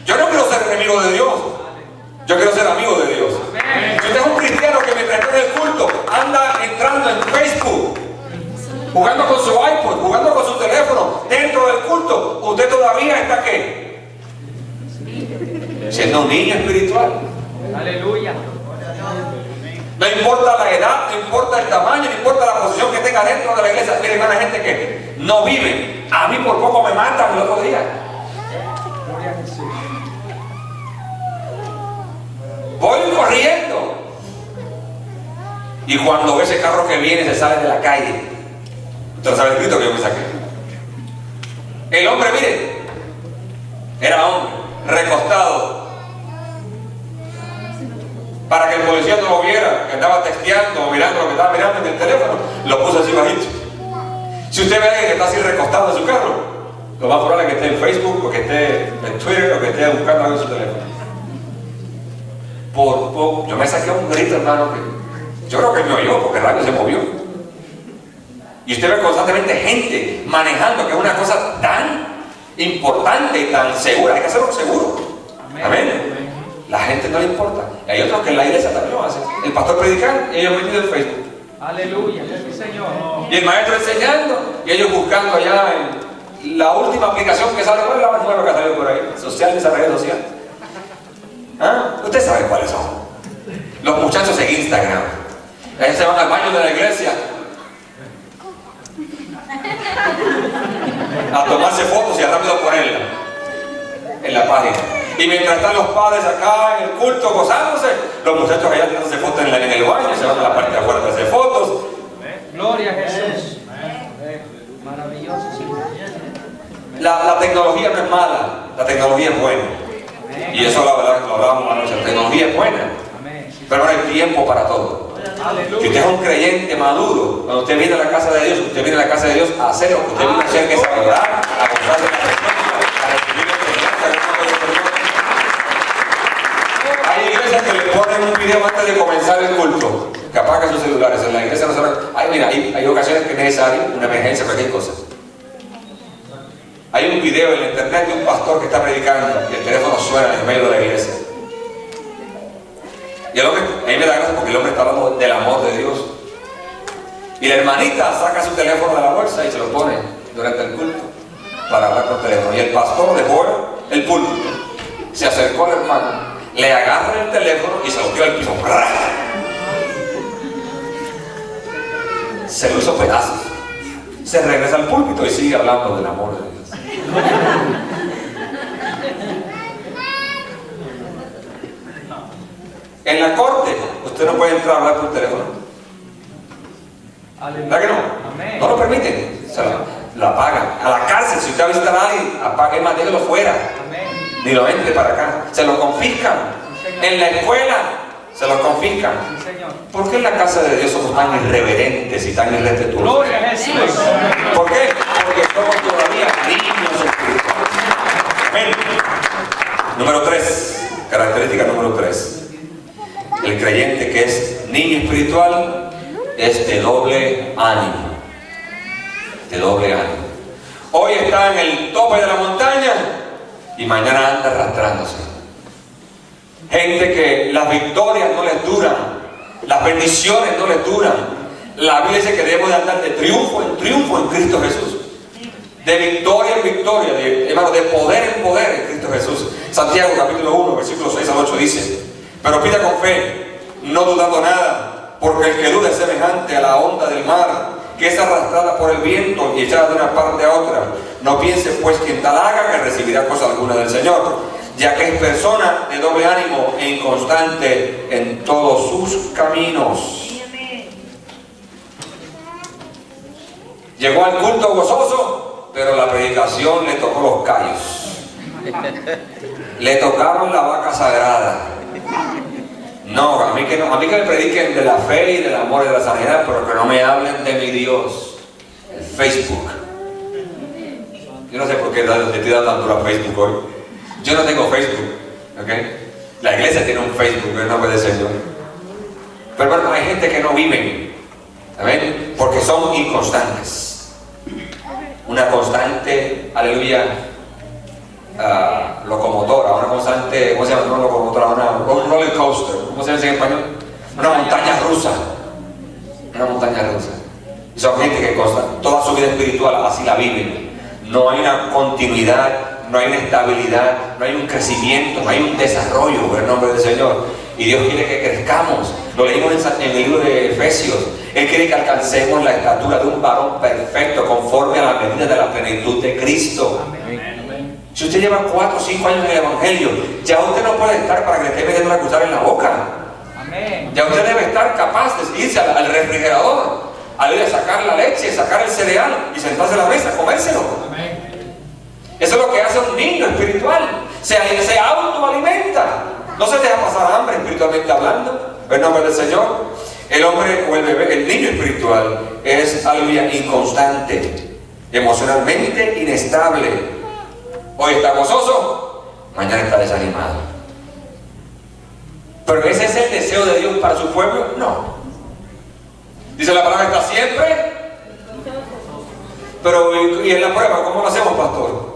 Yo no quiero ser enemigo de Dios. Yo quiero ser amigo de Dios. Si usted es un cristiano que mientras está en el culto anda entrando en Facebook, jugando con su iPod, jugando con su teléfono dentro del culto, usted todavía está ¿qué? Siendo un niño espiritual. Aleluya. No importa la edad, no importa el tamaño, no importa la posición que tenga dentro de la iglesia. Miren, hermana, hay gente que no vive. A mí por poco me matan el otro día. Gloria a Jesús. Voy corriendo. Y cuando ve ese carro que viene, se sale de la calle. Usted sabe el grito que yo me saqué. El hombre, mire, era hombre, recostado. Para que el policía no lo viera, que andaba texteando o mirando lo que estaba mirando en el teléfono, lo puso así bajito. Si usted ve a alguien que está así recostado en su carro, lo más probable es que esté en Facebook, o que esté en Twitter, o que esté buscando algo en su teléfono. Por poco, yo me saqué un grito, hermano, que yo creo que me oyó, porque el radio se movió. Y usted ve constantemente gente manejando, que es una cosa tan importante y tan segura, hay que hacerlo seguro. Amén. La gente no le importa. Y hay otros que en la iglesia también lo hacen. El pastor predicando y ellos metidos en Facebook. Aleluya. Sí, Señor. Y el maestro enseñando y ellos buscando allá en la última aplicación que sale, ¿cuál es la más nueva que ha salido por ahí? Social, desarrollo social. ¿Ah? Usted sabe cuáles son. Los muchachos en Instagram. Ellos se van al baño de la iglesia a tomarse fotos y a rápido ponerla en la página. Y mientras están los padres acá en el culto gozándose, los muchachos allá tirándose fotos en el baño, se van a la parte de afuera para hacer fotos. Gloria a Jesús. Maravilloso, Señor. La tecnología no es mala, la tecnología es buena. Y eso lo hablábamos anoche, la tecnología es buena. Pero no hay tiempo para todo. Si usted es un creyente maduro, cuando usted viene a la casa de Dios, usted viene a la casa de Dios a hacer lo que usted viene a hacer, que es adorar, a gozarse de la presencia, a recibir enseñanza. Hay iglesias que le ponen un video antes de comenzar el culto, que apagan sus celulares. En la iglesia no se lo... Ay, mira, hay ocasiones que es necesario una emergencia, cualquier cosa. Hay un video en la internet de un pastor que está predicando y el teléfono suena en el medio de la iglesia. Y el hombre, a mí me da gracia porque el hombre está hablando del amor de Dios. Y la hermanita saca su teléfono de la bolsa y se lo pone durante el culto para hablar por teléfono. Y el pastor dejó el púlpito, se acercó al hermano, le agarra el teléfono y se lo tiró al piso. Se lo hizo pedazos. Se regresa al púlpito y sigue hablando del amor de Dios. En la corte, usted no puede entrar a hablar por teléfono. ¿Verdad que no? Amén. No lo permiten. Se la pagan. A la cárcel, si usted va a visitar a alguien, apague más, déjelo fuera. Amén. Ni lo entre para acá. Se lo confiscan. En la escuela, se lo confiscan. Sí, Señor. ¿Por qué en la casa de Dios somos tan irreverentes y tan irrespetuosos? Gloria a Jesús. ¿Por qué? Porque somos todavía niños espirituales. Amén. Número 3. Característica número 3. El creyente que es niño espiritual es de doble ánimo. De doble ánimo. Hoy está en el tope de la montaña y mañana anda arrastrándose. Gente que las victorias no les duran, las bendiciones no les duran. La Biblia dice que debemos de andar de triunfo en Cristo Jesús. De victoria en victoria, hermano, de poder en poder en Cristo Jesús. Santiago capítulo 1, versículos 6 al 8 dice: pero pida con fe, no dudando nada, porque el que duda es semejante a la onda del mar, que es arrastrada por el viento y echada de una parte a otra. No piense pues quien tal haga que recibirá cosa alguna del Señor, ya que es persona de doble ánimo e inconstante en todos sus caminos. Llegó al culto gozoso, pero la predicación le tocó los callos. Le tocaron la vaca sagrada. No, a mí que me prediquen de la fe y del amor y de la sanidad, pero que no me hablen de mi Dios. El Facebook. Yo no sé por qué le estoy dando tanto a Facebook hoy. Yo no tengo Facebook, ¿ok? La iglesia tiene un Facebook, en el nombre del Señor. Pero bueno, hay gente que no vive, ¿amén? Porque son inconstantes. Una constante, aleluya, locomotora, una constante, ¿cómo se llama? Una locomotora, un roller coaster, ¿cómo se dice en español? Una montaña rusa. Una montaña rusa. Y son gente que toda su vida espiritual así la viven. No hay una continuidad, no hay una estabilidad, no hay un crecimiento, no hay un desarrollo en el nombre del Señor. Y Dios quiere que crezcamos. Lo leímos en el libro de Efesios. Él quiere que alcancemos la estatura de un varón perfecto, conforme a la medida de la plenitud de Cristo. Amén. Si usted lleva 4 o 5 años en el Evangelio, ya usted no puede estar para que le esté metiendo la cuchara en la boca. Amén. Ya usted debe estar capaz de irse al refrigerador, a sacar la leche, sacar el cereal y sentarse a la mesa a comérselo. Amén. Eso es lo que hace un niño espiritual. Se autoalimenta. No se deja pasar hambre espiritualmente hablando. En nombre del Señor. El hombre o el bebé, el niño espiritual, es aleluya, inconstante, emocionalmente inestable. Hoy está gozoso, mañana está desanimado. Pero ese es el deseo de Dios para su pueblo. No. Dice la palabra, está siempre. Pero y en la prueba, ¿cómo lo hacemos, pastor?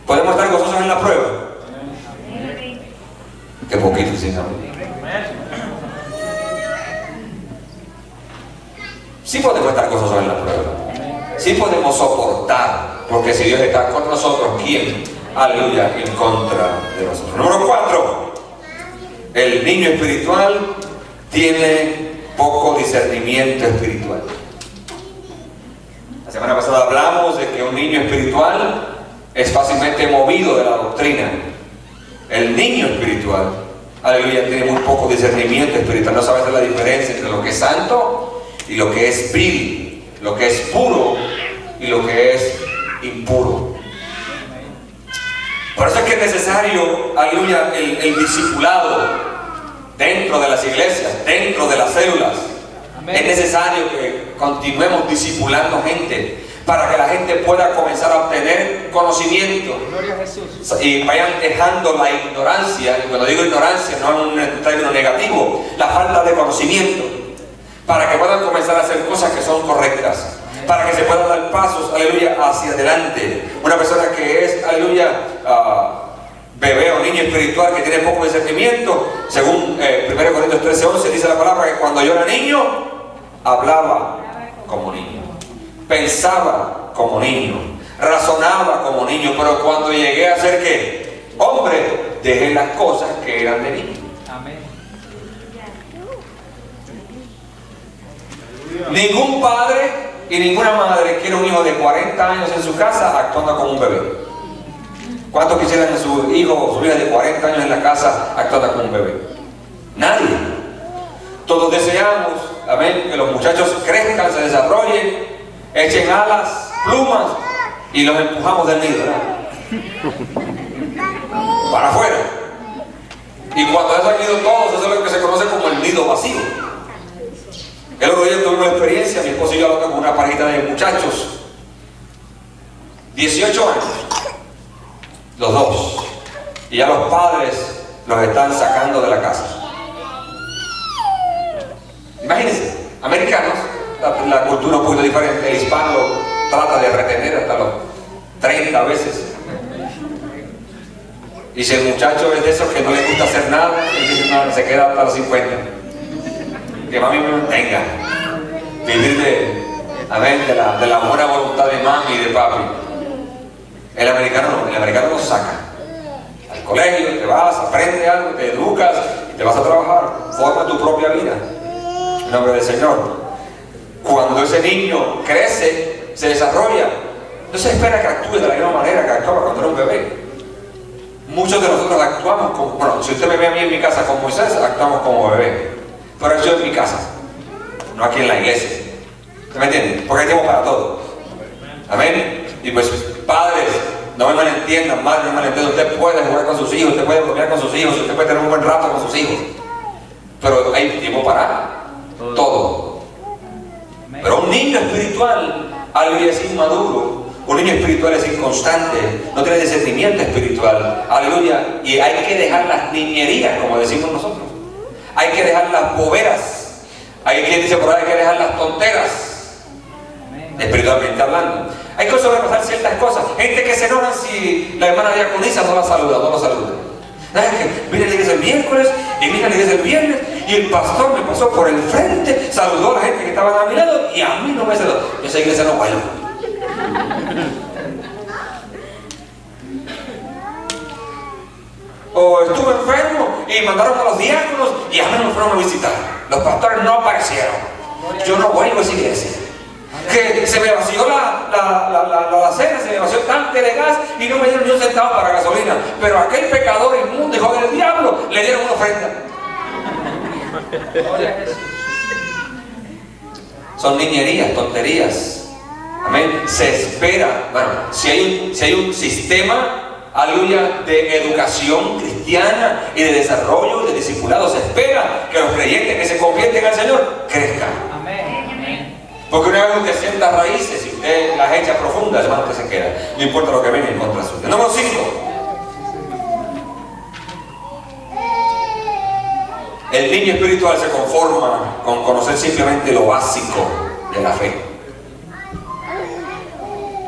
¿Podemos estar gozosos en la prueba? Qué poquito, Señor. Sí podemos estar gozosos en la prueba. Sí podemos soportar. Porque si Dios está con nosotros, ¿quién? Aleluya, en contra de nosotros. Número 4. El niño espiritual tiene poco discernimiento espiritual. La semana pasada hablamos de que un niño espiritual es fácilmente movido de la doctrina. El niño espiritual, aleluya, tiene muy poco discernimiento espiritual. No sabe hacer la diferencia entre lo que es santo y lo que es vil, lo que es puro y lo que es impuro. Por eso es que es necesario, aleluya, el discipulado dentro de las iglesias, dentro de las células. Amén. Es necesario que continuemos discipulando gente para que la gente pueda comenzar a obtener conocimiento. Gloria a Jesús. Y vayan dejando la ignorancia. Y cuando digo ignorancia no es un término negativo, la falta de conocimiento, para que puedan comenzar a hacer cosas que son correctas, para que se puedan dar pasos, aleluya, hacia adelante. Una persona que es, aleluya, bebé o niño espiritual que tiene poco discernimiento, según 1 Corintios 13:11 dice la palabra que cuando yo era niño, hablaba como niño, pensaba como niño, razonaba como niño, pero cuando llegué a ser ¿qué? Hombre, dejé las cosas que eran de niño. Amén. Ningún padre y ninguna madre quiere un hijo de 40 años en su casa actuando como un bebé. ¿Cuántos quisieran a su hijo o su hija de 40 años en la casa actuando como un bebé? Nadie. Todos deseamos, amén, que los muchachos crezcan, se desarrollen, echen alas, plumas y los empujamos del nido, ¿verdad? Para afuera. Y cuando ya se han ido todos, eso es lo que se conoce como el nido vacío. El otro día tuvimos una experiencia, mi esposo y yo hablando con una parejita de muchachos, 18 años, los dos, y ya los padres los están sacando de la casa. Imagínense, americanos, la cultura un poquito diferente, el hispano lo trata de retener hasta los 30 veces. Y si el muchacho es de esos que no le gusta hacer nada, se queda hasta los 50. Que mami me mantenga. Vivir de la buena voluntad de mami y de papi. El americano no, el americano nos saca. Al colegio, te vas, aprendes algo, te educas y te vas a trabajar. Forma tu propia vida. En nombre del Señor. Cuando ese niño crece, se desarrolla, no se espera que actúe de la misma manera que actuaba cuando era un bebé. Muchos de nosotros actuamos como, bueno, si usted me ve a mí en mi casa con Moisés, actuamos como bebé. Pero yo en mi casa, no aquí en la iglesia. ¿Usted me entiende? Porque hay tiempo para todo. Amén. Y pues, padres, no me malentiendan, madres, no me malentiendan. Usted puede jugar con sus hijos, usted puede bromear con sus hijos, usted puede tener un buen rato con sus hijos. Pero hay tiempo para todo. Pero un niño espiritual, aleluya, es inmaduro. Un niño espiritual es inconstante, no tiene discernimiento espiritual, aleluya, y hay que dejar las niñerías, como decimos nosotros. Hay que dejar las boberas, hay que dejar las tonteras, espiritualmente hablando. Hay que sobrepasar ciertas cosas. Gente que se enoja si la hermana diaconisa no la saluda, no lo saluda. Mira la iglesia el miércoles y mira la iglesia el viernes y el pastor me pasó por el frente, saludó a la gente que estaba a mi lado y a mí no me saludó. Esa iglesia no vuelvo. O estuve enfermo y mandaron a los diáconos y a mí no me fueron a visitar. Los pastores no aparecieron. Yo no vuelvo a esa iglesia. Que se me vació la cena, se me vació el tanque de gas y no me dieron ni un centavo para gasolina. Pero a aquel pecador inmundo, hijo del diablo, le dieron una ofrenda. Son niñerías, tonterías. Amén. Se espera, bueno, si hay un sistema, aleluya, de educación cristiana y de desarrollo y de discipulado, se espera que los creyentes que se convierten al Señor crezcan. Amén. Porque una vez usted sienta raíces y usted las echa profundas, hermano, usted se queda. No importa lo que venga en contra suya. Número 5. El niño espiritual se conforma con conocer simplemente lo básico de la fe.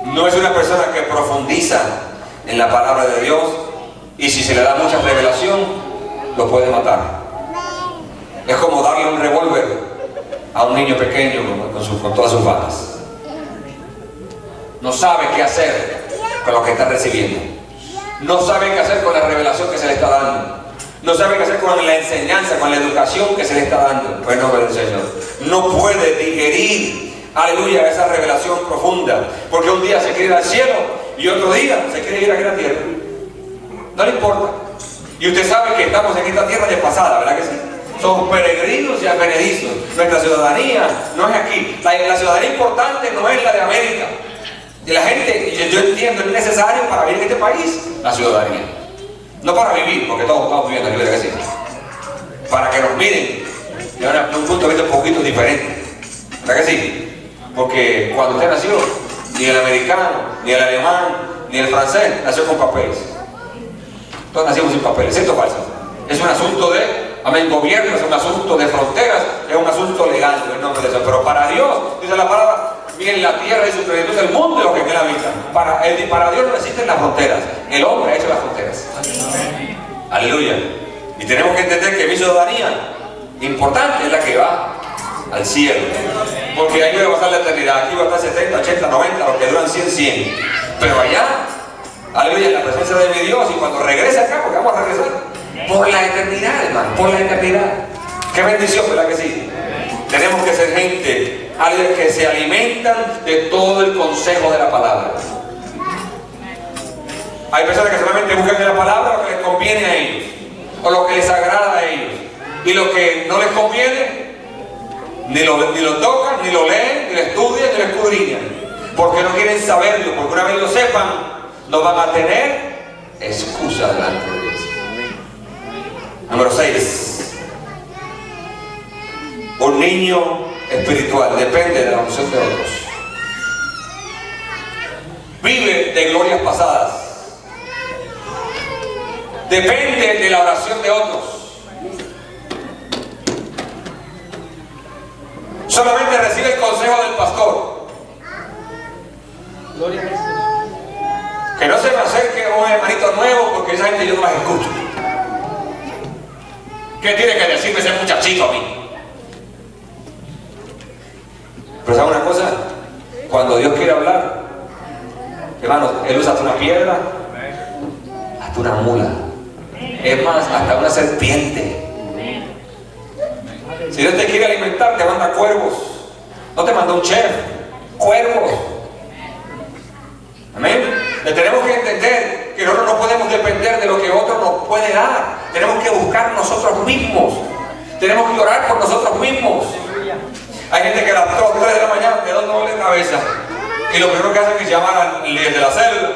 No es una persona que profundiza en la palabra de Dios y si se le da mucha revelación, lo puede matar. Es como darle un revólver a un niño pequeño con todas sus balas. No sabe qué hacer con lo que está recibiendo. No sabe qué hacer con la revelación que se le está dando. No sabe qué hacer con la enseñanza, con la educación que se le está dando. Pues no, el Señor no puede digerir, aleluya, esa revelación profunda. Porque un día se quiere ir al cielo y otro día se quiere ir a la tierra. No le importa. Y usted sabe que estamos en esta tierra de pasada, ¿verdad que sí? Somos peregrinos y advenedizos. Nuestra ciudadanía no es aquí. La ciudadanía importante no es la de América. Y la gente, yo entiendo, es necesario para vivir en este país la ciudadanía. No para vivir, porque todos estamos viviendo aquí, ¿verdad que sí? Para que nos miren de un punto de vista un poquito diferente. ¿Verdad que sí? Porque cuando usted nació, ni el americano, ni el alemán, ni el francés nació con papeles. Todos nacimos sin papeles, ¿cierto o falso? Es un asunto de, amén, gobierno, es un asunto de fronteras, es un asunto legal, en el nombre de Dios. Pero para Dios, dice la palabra, bien la tierra y su plenitud del mundo y lo que en él habita. Para Dios no existen las fronteras, el hombre ha hecho las fronteras. Amén. Aleluya. Y tenemos que entender que mi ciudadanía importante es la que va al cielo. Porque ahí va a pasar la eternidad. Aquí va a estar 70, 80, 90, los que duran 100. Pero allá, aleluya, en la presencia de mi Dios. Y cuando regrese acá, porque vamos a regresar por la eternidad, hermano, por la eternidad. Qué bendición, ¿verdad que sí? Tenemos que ser gente que se alimentan de todo el consejo de la palabra. Hay personas que solamente buscan en la palabra lo que les conviene a ellos o lo que les agrada a ellos. Y lo que no les conviene, ni lo tocan, ni lo leen, ni lo estudian, ni lo escudriñan. Porque no quieren saberlo, porque una vez lo sepan, no van a tener excusa delante de Dios. Número 6. Un niño espiritual depende de la unción de otros. Vive de glorias pasadas. Depende de la oración de otros. Solamente recibe el consejo del pastor. Gloria a Jesús. Que no se me acerque un hermanito nuevo, porque esa gente yo no las escucho. ¿Qué tiene que decirme ese muchachito a mí? Pero ¿sabe una cosa? Cuando Dios quiere hablar, hermanos, Él usa hasta una piedra, hasta una mula, es más, hasta una serpiente. Si Dios te quiere alimentar, te manda cuervos. No te manda un chef, cuervos. Amén. Tenemos que entender que nosotros no podemos depender de lo que otro nos puede dar. Tenemos que buscar nosotros mismos. Tenemos que orar por nosotros mismos. Hay gente que a las 2 o 3 de la mañana te da un dolor de cabeza. Y lo primero que hacen es llamar al líder de la célula,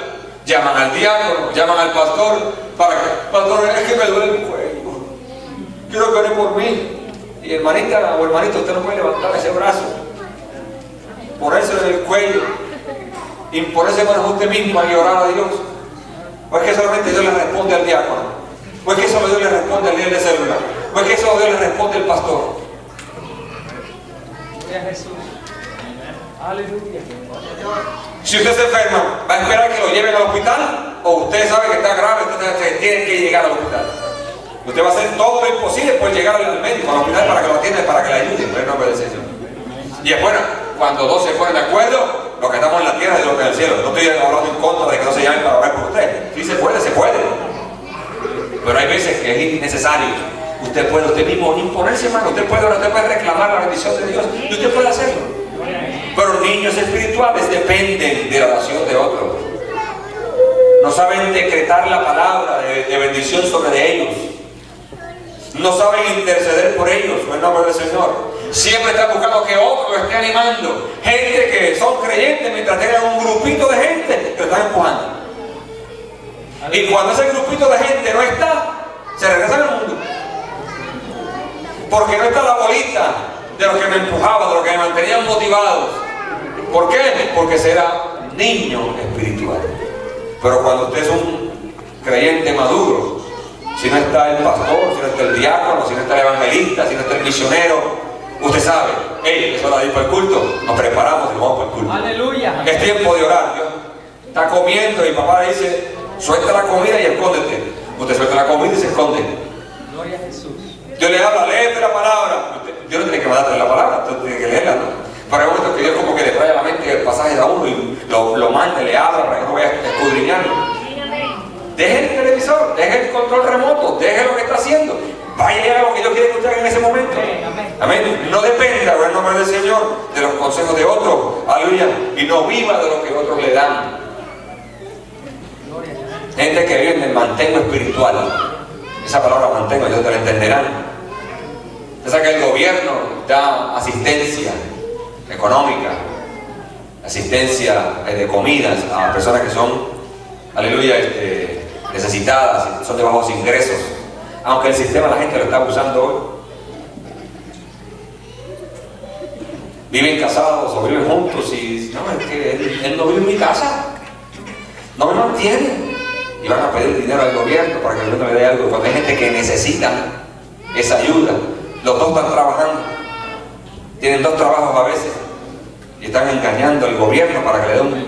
llaman al diácono, llaman al pastor, para que, pastor, es que me duele el cuello. Quiero que ore por mí. Y hermanita o hermanito, usted no puede levantar ese brazo, ponérselo en el cuello, imponerse manos a usted mismo y orar a Dios. ¿O es que solamente Dios le responde al diácono? ¿O es que solo Dios le responde al líder de célula? ¿O es que solo Dios le responde al pastor? Gloria a Jesús. Aleluya. Si usted se enferma, ¿va a esperar que lo lleven al hospital? ¿O usted sabe que está grave, entonces tiene que llegar al hospital? Usted va a hacer todo lo imposible por llegar al médico, al hospital, para que lo atienda, para que le ayude, pero no puede ser eso. Y es bueno, cuando dos se ponen de acuerdo, los que estamos en la tierra y los que en el cielo. No estoy hablando en contra de que no se llamen para orar por usted. Sí se puede, se puede. Pero hay veces que es innecesario. Usted puede usted mismo imponerse, hermano. Usted puede reclamar la bendición de Dios y usted puede hacerlo. Pero niños espirituales dependen de la oración de otros. No saben decretar la palabra de bendición sobre ellos. No saben interceder por ellos, en el nombre del Señor. Siempre están buscando que otro lo esté animando. Gente que son creyentes mientras tengan un grupito de gente que lo están empujando. Y cuando ese grupito de gente no está, se regresan al mundo. Porque no está la bolita de los que me empujaban, de los que me mantenían motivados. ¿Por qué? Porque será niño espiritual. Pero cuando usted es un creyente maduro, si no está el pastor, si no está el diácono, si no está el evangelista, si no está el misionero, usted sabe, hey, es hora de ir para el culto, nos preparamos y vamos para el culto. Aleluya. Es tiempo de orar. Dios está comiendo y papá le dice, suelta la comida y escóndete. Usted suelta la comida y se esconde. Gloria a Jesús. Dios le habla, léete la palabra. Dios no tiene que mandarte la palabra, usted tiene que leerla, ¿no? Para el momento que Dios como que le trae a la mente el pasaje a uno y lo manda, le habla para que no vaya a escudriñarlo. Deje el televisor, deje el control remoto, deje lo que está haciendo. Vaya a lo que Dios quiere que usted haga en ese momento. Amén. No dependa, en el nombre del Señor, de los consejos de otros. Aleluya. Y no viva de lo que otros le dan. Gente que vive en el mantengo espiritual. Esa palabra mantengo, ellos te la entenderán. Piensa que el gobierno da asistencia económica, asistencia de comidas a personas que son, aleluya, necesitadas, son de bajos ingresos. Aunque el sistema la gente lo está usando hoy. Viven casados o viven juntos y no, es que él no vive en mi casa, no me mantiene. Y van a pedir dinero al gobierno para que el gobierno le dé algo. Cuando hay gente que necesita esa ayuda, los dos están trabajando, tienen 2 trabajos a veces y están engañando al gobierno para que le dé un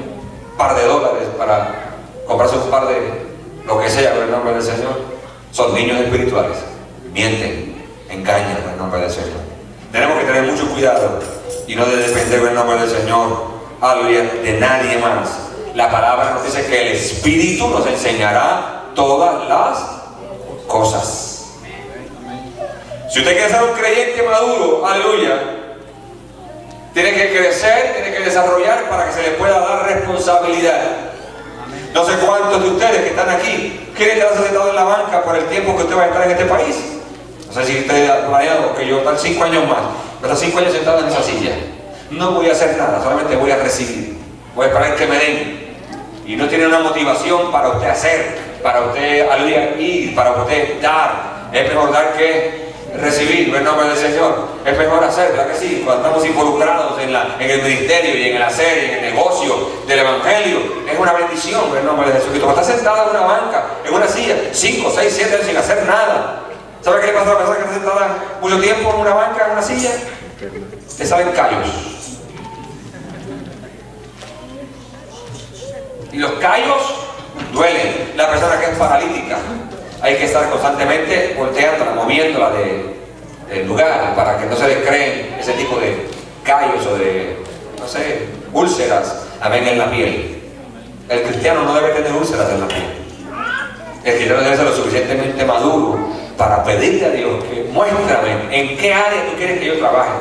par de dólares para comprarse un par de lo que sea, en el nombre del Señor. Son niños espirituales, mienten, engañan en el nombre del Señor. Tenemos que tener mucho cuidado y no de depender en el nombre del Señor, aleluya, de nadie más. La palabra nos dice que el Espíritu nos enseñará todas las cosas. Si usted quiere ser un creyente maduro, aleluya, tiene que crecer, tiene que desarrollar para que se le pueda dar responsabilidad. No sé cuántos de ustedes que están aquí quieren quedarse sentados en la banca por el tiempo que usted va a estar en este país. No sé si usted ha planeado que yo estar 5 años más, pero 5 años sentado en esa silla. No voy a hacer nada, solamente voy a recibir. Voy a esperar que me den. Y no tiene una motivación para usted hacer, para usted ir, para usted dar. Es mejor dar que recibir, en nombre del Señor. Es mejor hacer, ¿verdad que sí? Cuando estamos involucrados en el ministerio y en el hacer, y en el negocio del Evangelio, es una bendición, en nombre de Jesucristo. Cuando está sentado en una banca, en una silla, 5, 6, 7 años sin hacer nada. ¿Sabe qué le pasa a la persona que está sentada mucho tiempo en una banca, en una silla? Le salen callos. Y los callos duelen. La persona que es paralítica, hay que estar constantemente volteándola, moviéndola del lugar para que no se le creen ese tipo de callos o de, no sé, úlceras, amén, en la piel. El cristiano no debe tener úlceras en la piel. El cristiano debe ser lo suficientemente maduro para pedirle a Dios que muéstrame en qué área tú quieres que yo trabaje.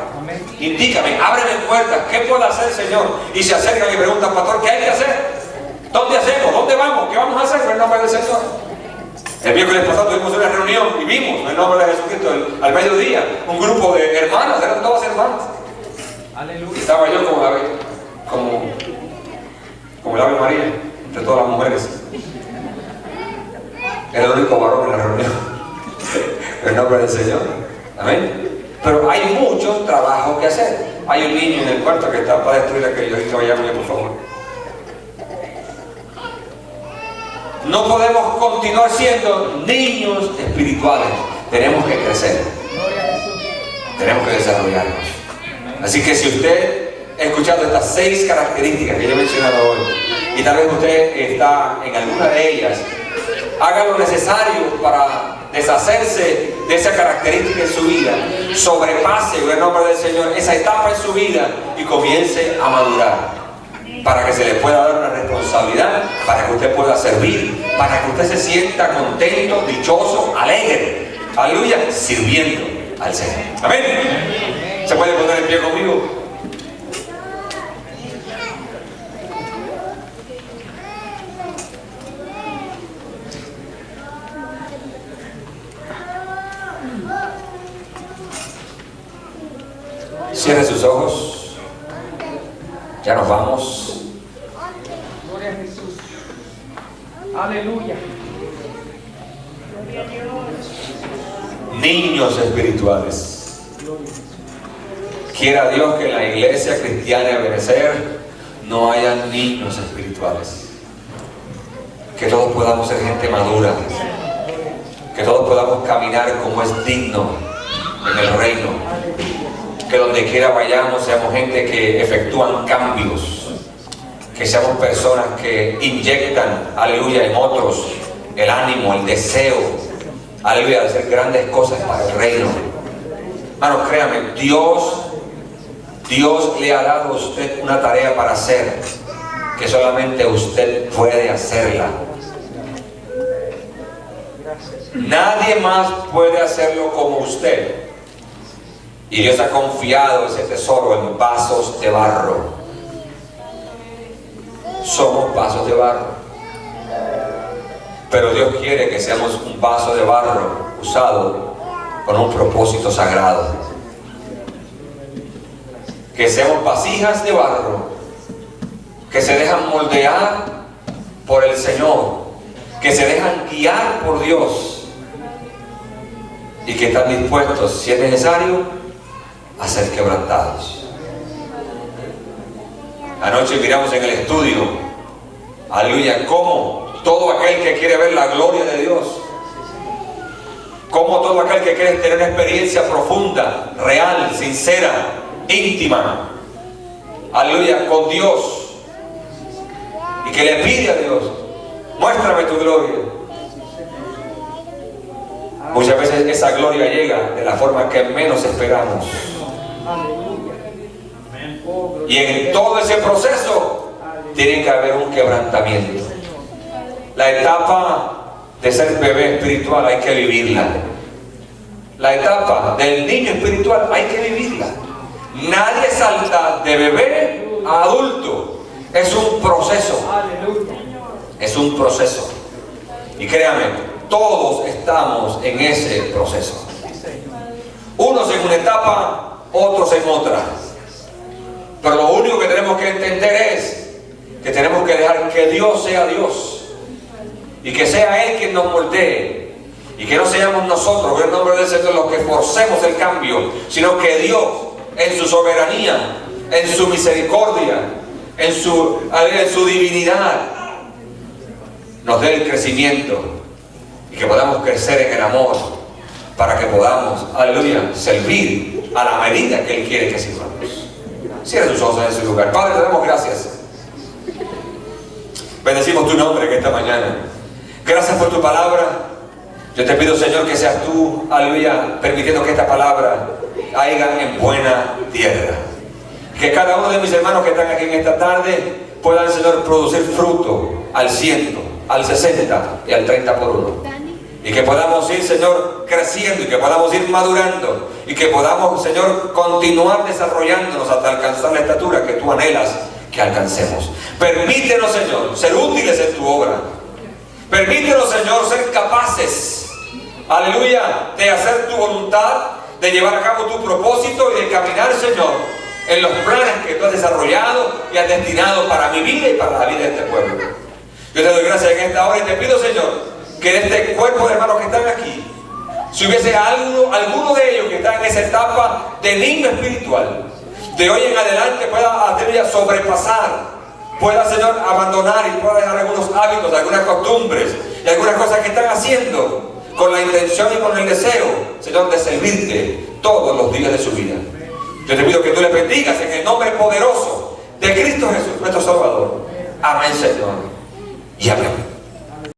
Indícame, ábreme puertas, ¿qué puedo hacer, Señor? Y se acercan y preguntan, pastor, ¿qué hay que hacer? ¿Dónde hacemos? ¿Dónde vamos? ¿Qué vamos a hacer en el nombre del Señor? El miércoles pasado tuvimos una reunión y vimos en el nombre de Jesucristo al mediodía un grupo de hermanas, eran todas hermanas. Aleluya. Estaba yo como el Ave María, entre todas las mujeres. Era el único varón en la reunión. En el nombre del Señor. Amén. Pero hay mucho trabajo que hacer. Hay un niño en el cuarto que está para destruir aquello. Ahí que vayamos, por favor. No podemos continuar siendo niños espirituales. Tenemos que crecer. Tenemos que desarrollarnos. Así que si usted ha escuchado estas 6 características que yo he mencionado hoy, y tal vez usted está en alguna de ellas, haga lo necesario para deshacerse de esa característica en su vida, sobrepase en el nombre del Señor esa etapa en su vida y comience a madurar, para que se le pueda dar una responsabilidad, para que usted pueda servir, para que usted se sienta contento, dichoso, alegre, aleluya, sirviendo al Señor. Amén. ¿Se puede poner en pie conmigo? Cierre sus ojos. Ya nos vamos. Gloria a Jesús. Aleluya. Niños espirituales. Quiera Dios que en la iglesia cristiana de Benecer no haya niños espirituales. Que todos podamos ser gente madura. Que todos podamos caminar como es digno en el reino. Que donde quiera vayamos seamos gente que efectúan cambios, que seamos personas que inyectan, aleluya, en otros el ánimo, el deseo, aleluya, de hacer grandes cosas para el reino. Hermanos, créame, Dios le ha dado a usted una tarea para hacer, que solamente usted puede hacerla. Nadie más puede hacerlo como usted. Y Dios ha confiado ese tesoro en vasos de barro. Somos vasos de barro. Pero Dios quiere que seamos un vaso de barro usado con un propósito sagrado. Que seamos vasijas de barro que se dejan moldear por el Señor, que se dejan guiar por Dios y que están dispuestos, si es necesario, a ser quebrantados. Anoche miramos en el estudio, aleluya, cómo todo aquel que quiere ver la gloria de Dios, cómo todo aquel que quiere tener una experiencia profunda, real, sincera, íntima, aleluya, con Dios, y que le pide a Dios, muéstrame tu gloria. Muchas veces esa gloria llega de la forma que menos esperamos. Y en todo ese proceso tiene que haber un quebrantamiento. La etapa de ser bebé espiritual hay que vivirla. La etapa del niño espiritual hay que vivirla. Nadie salta de bebé a adulto. Es un proceso. Es un proceso. Y créanme, todos estamos en ese proceso. Unos en una etapa, otros en otra. Pero lo único que tenemos que entender es que tenemos que dejar que Dios sea Dios. Y que sea Él quien nos moldee. Y que no seamos nosotros, en el nombre del Señor, los que forcemos el cambio, sino que Dios, en su soberanía, en su misericordia, en su divinidad, nos dé el crecimiento y que podamos crecer en el amor para que podamos, aleluya, servir a la medida que Él quiere que sirvamos. Cierra tus ojos en ese lugar. Padre, te damos gracias. Bendecimos tu nombre en esta mañana. Gracias por tu palabra. Yo te pido, Señor, que seas tú, aleluya, permitiendo que esta palabra caiga en buena tierra. Que cada uno de mis hermanos que están aquí en esta tarde puedan, Señor, producir fruto al 100, al 60 y al 30 por uno. Y que podamos ir, Señor, creciendo y que podamos ir madurando y que podamos, Señor, continuar desarrollándonos hasta alcanzar la estatura que tú anhelas que alcancemos. Permítenos, Señor, ser útiles en tu obra. Permítenos, Señor, ser capaces, aleluya, de hacer tu voluntad, de llevar a cabo tu propósito y de caminar, Señor, en los planes que tú has desarrollado y has destinado para mi vida y para la vida de este pueblo. Yo te doy gracias en esta hora y te pido, Señor, que de este cuerpo de hermanos que están aquí, si hubiese alguno de ellos que está en esa etapa de niño espiritual, de hoy en adelante pueda sobrepasar, pueda, Señor, abandonar y pueda dejar algunos hábitos, algunas costumbres y algunas cosas que están haciendo con la intención y con el deseo, Señor, de servirte todos los días de su vida. Yo te pido que tú le bendigas en el nombre poderoso de Cristo Jesús, nuestro Salvador. Amén, Señor. Y amén.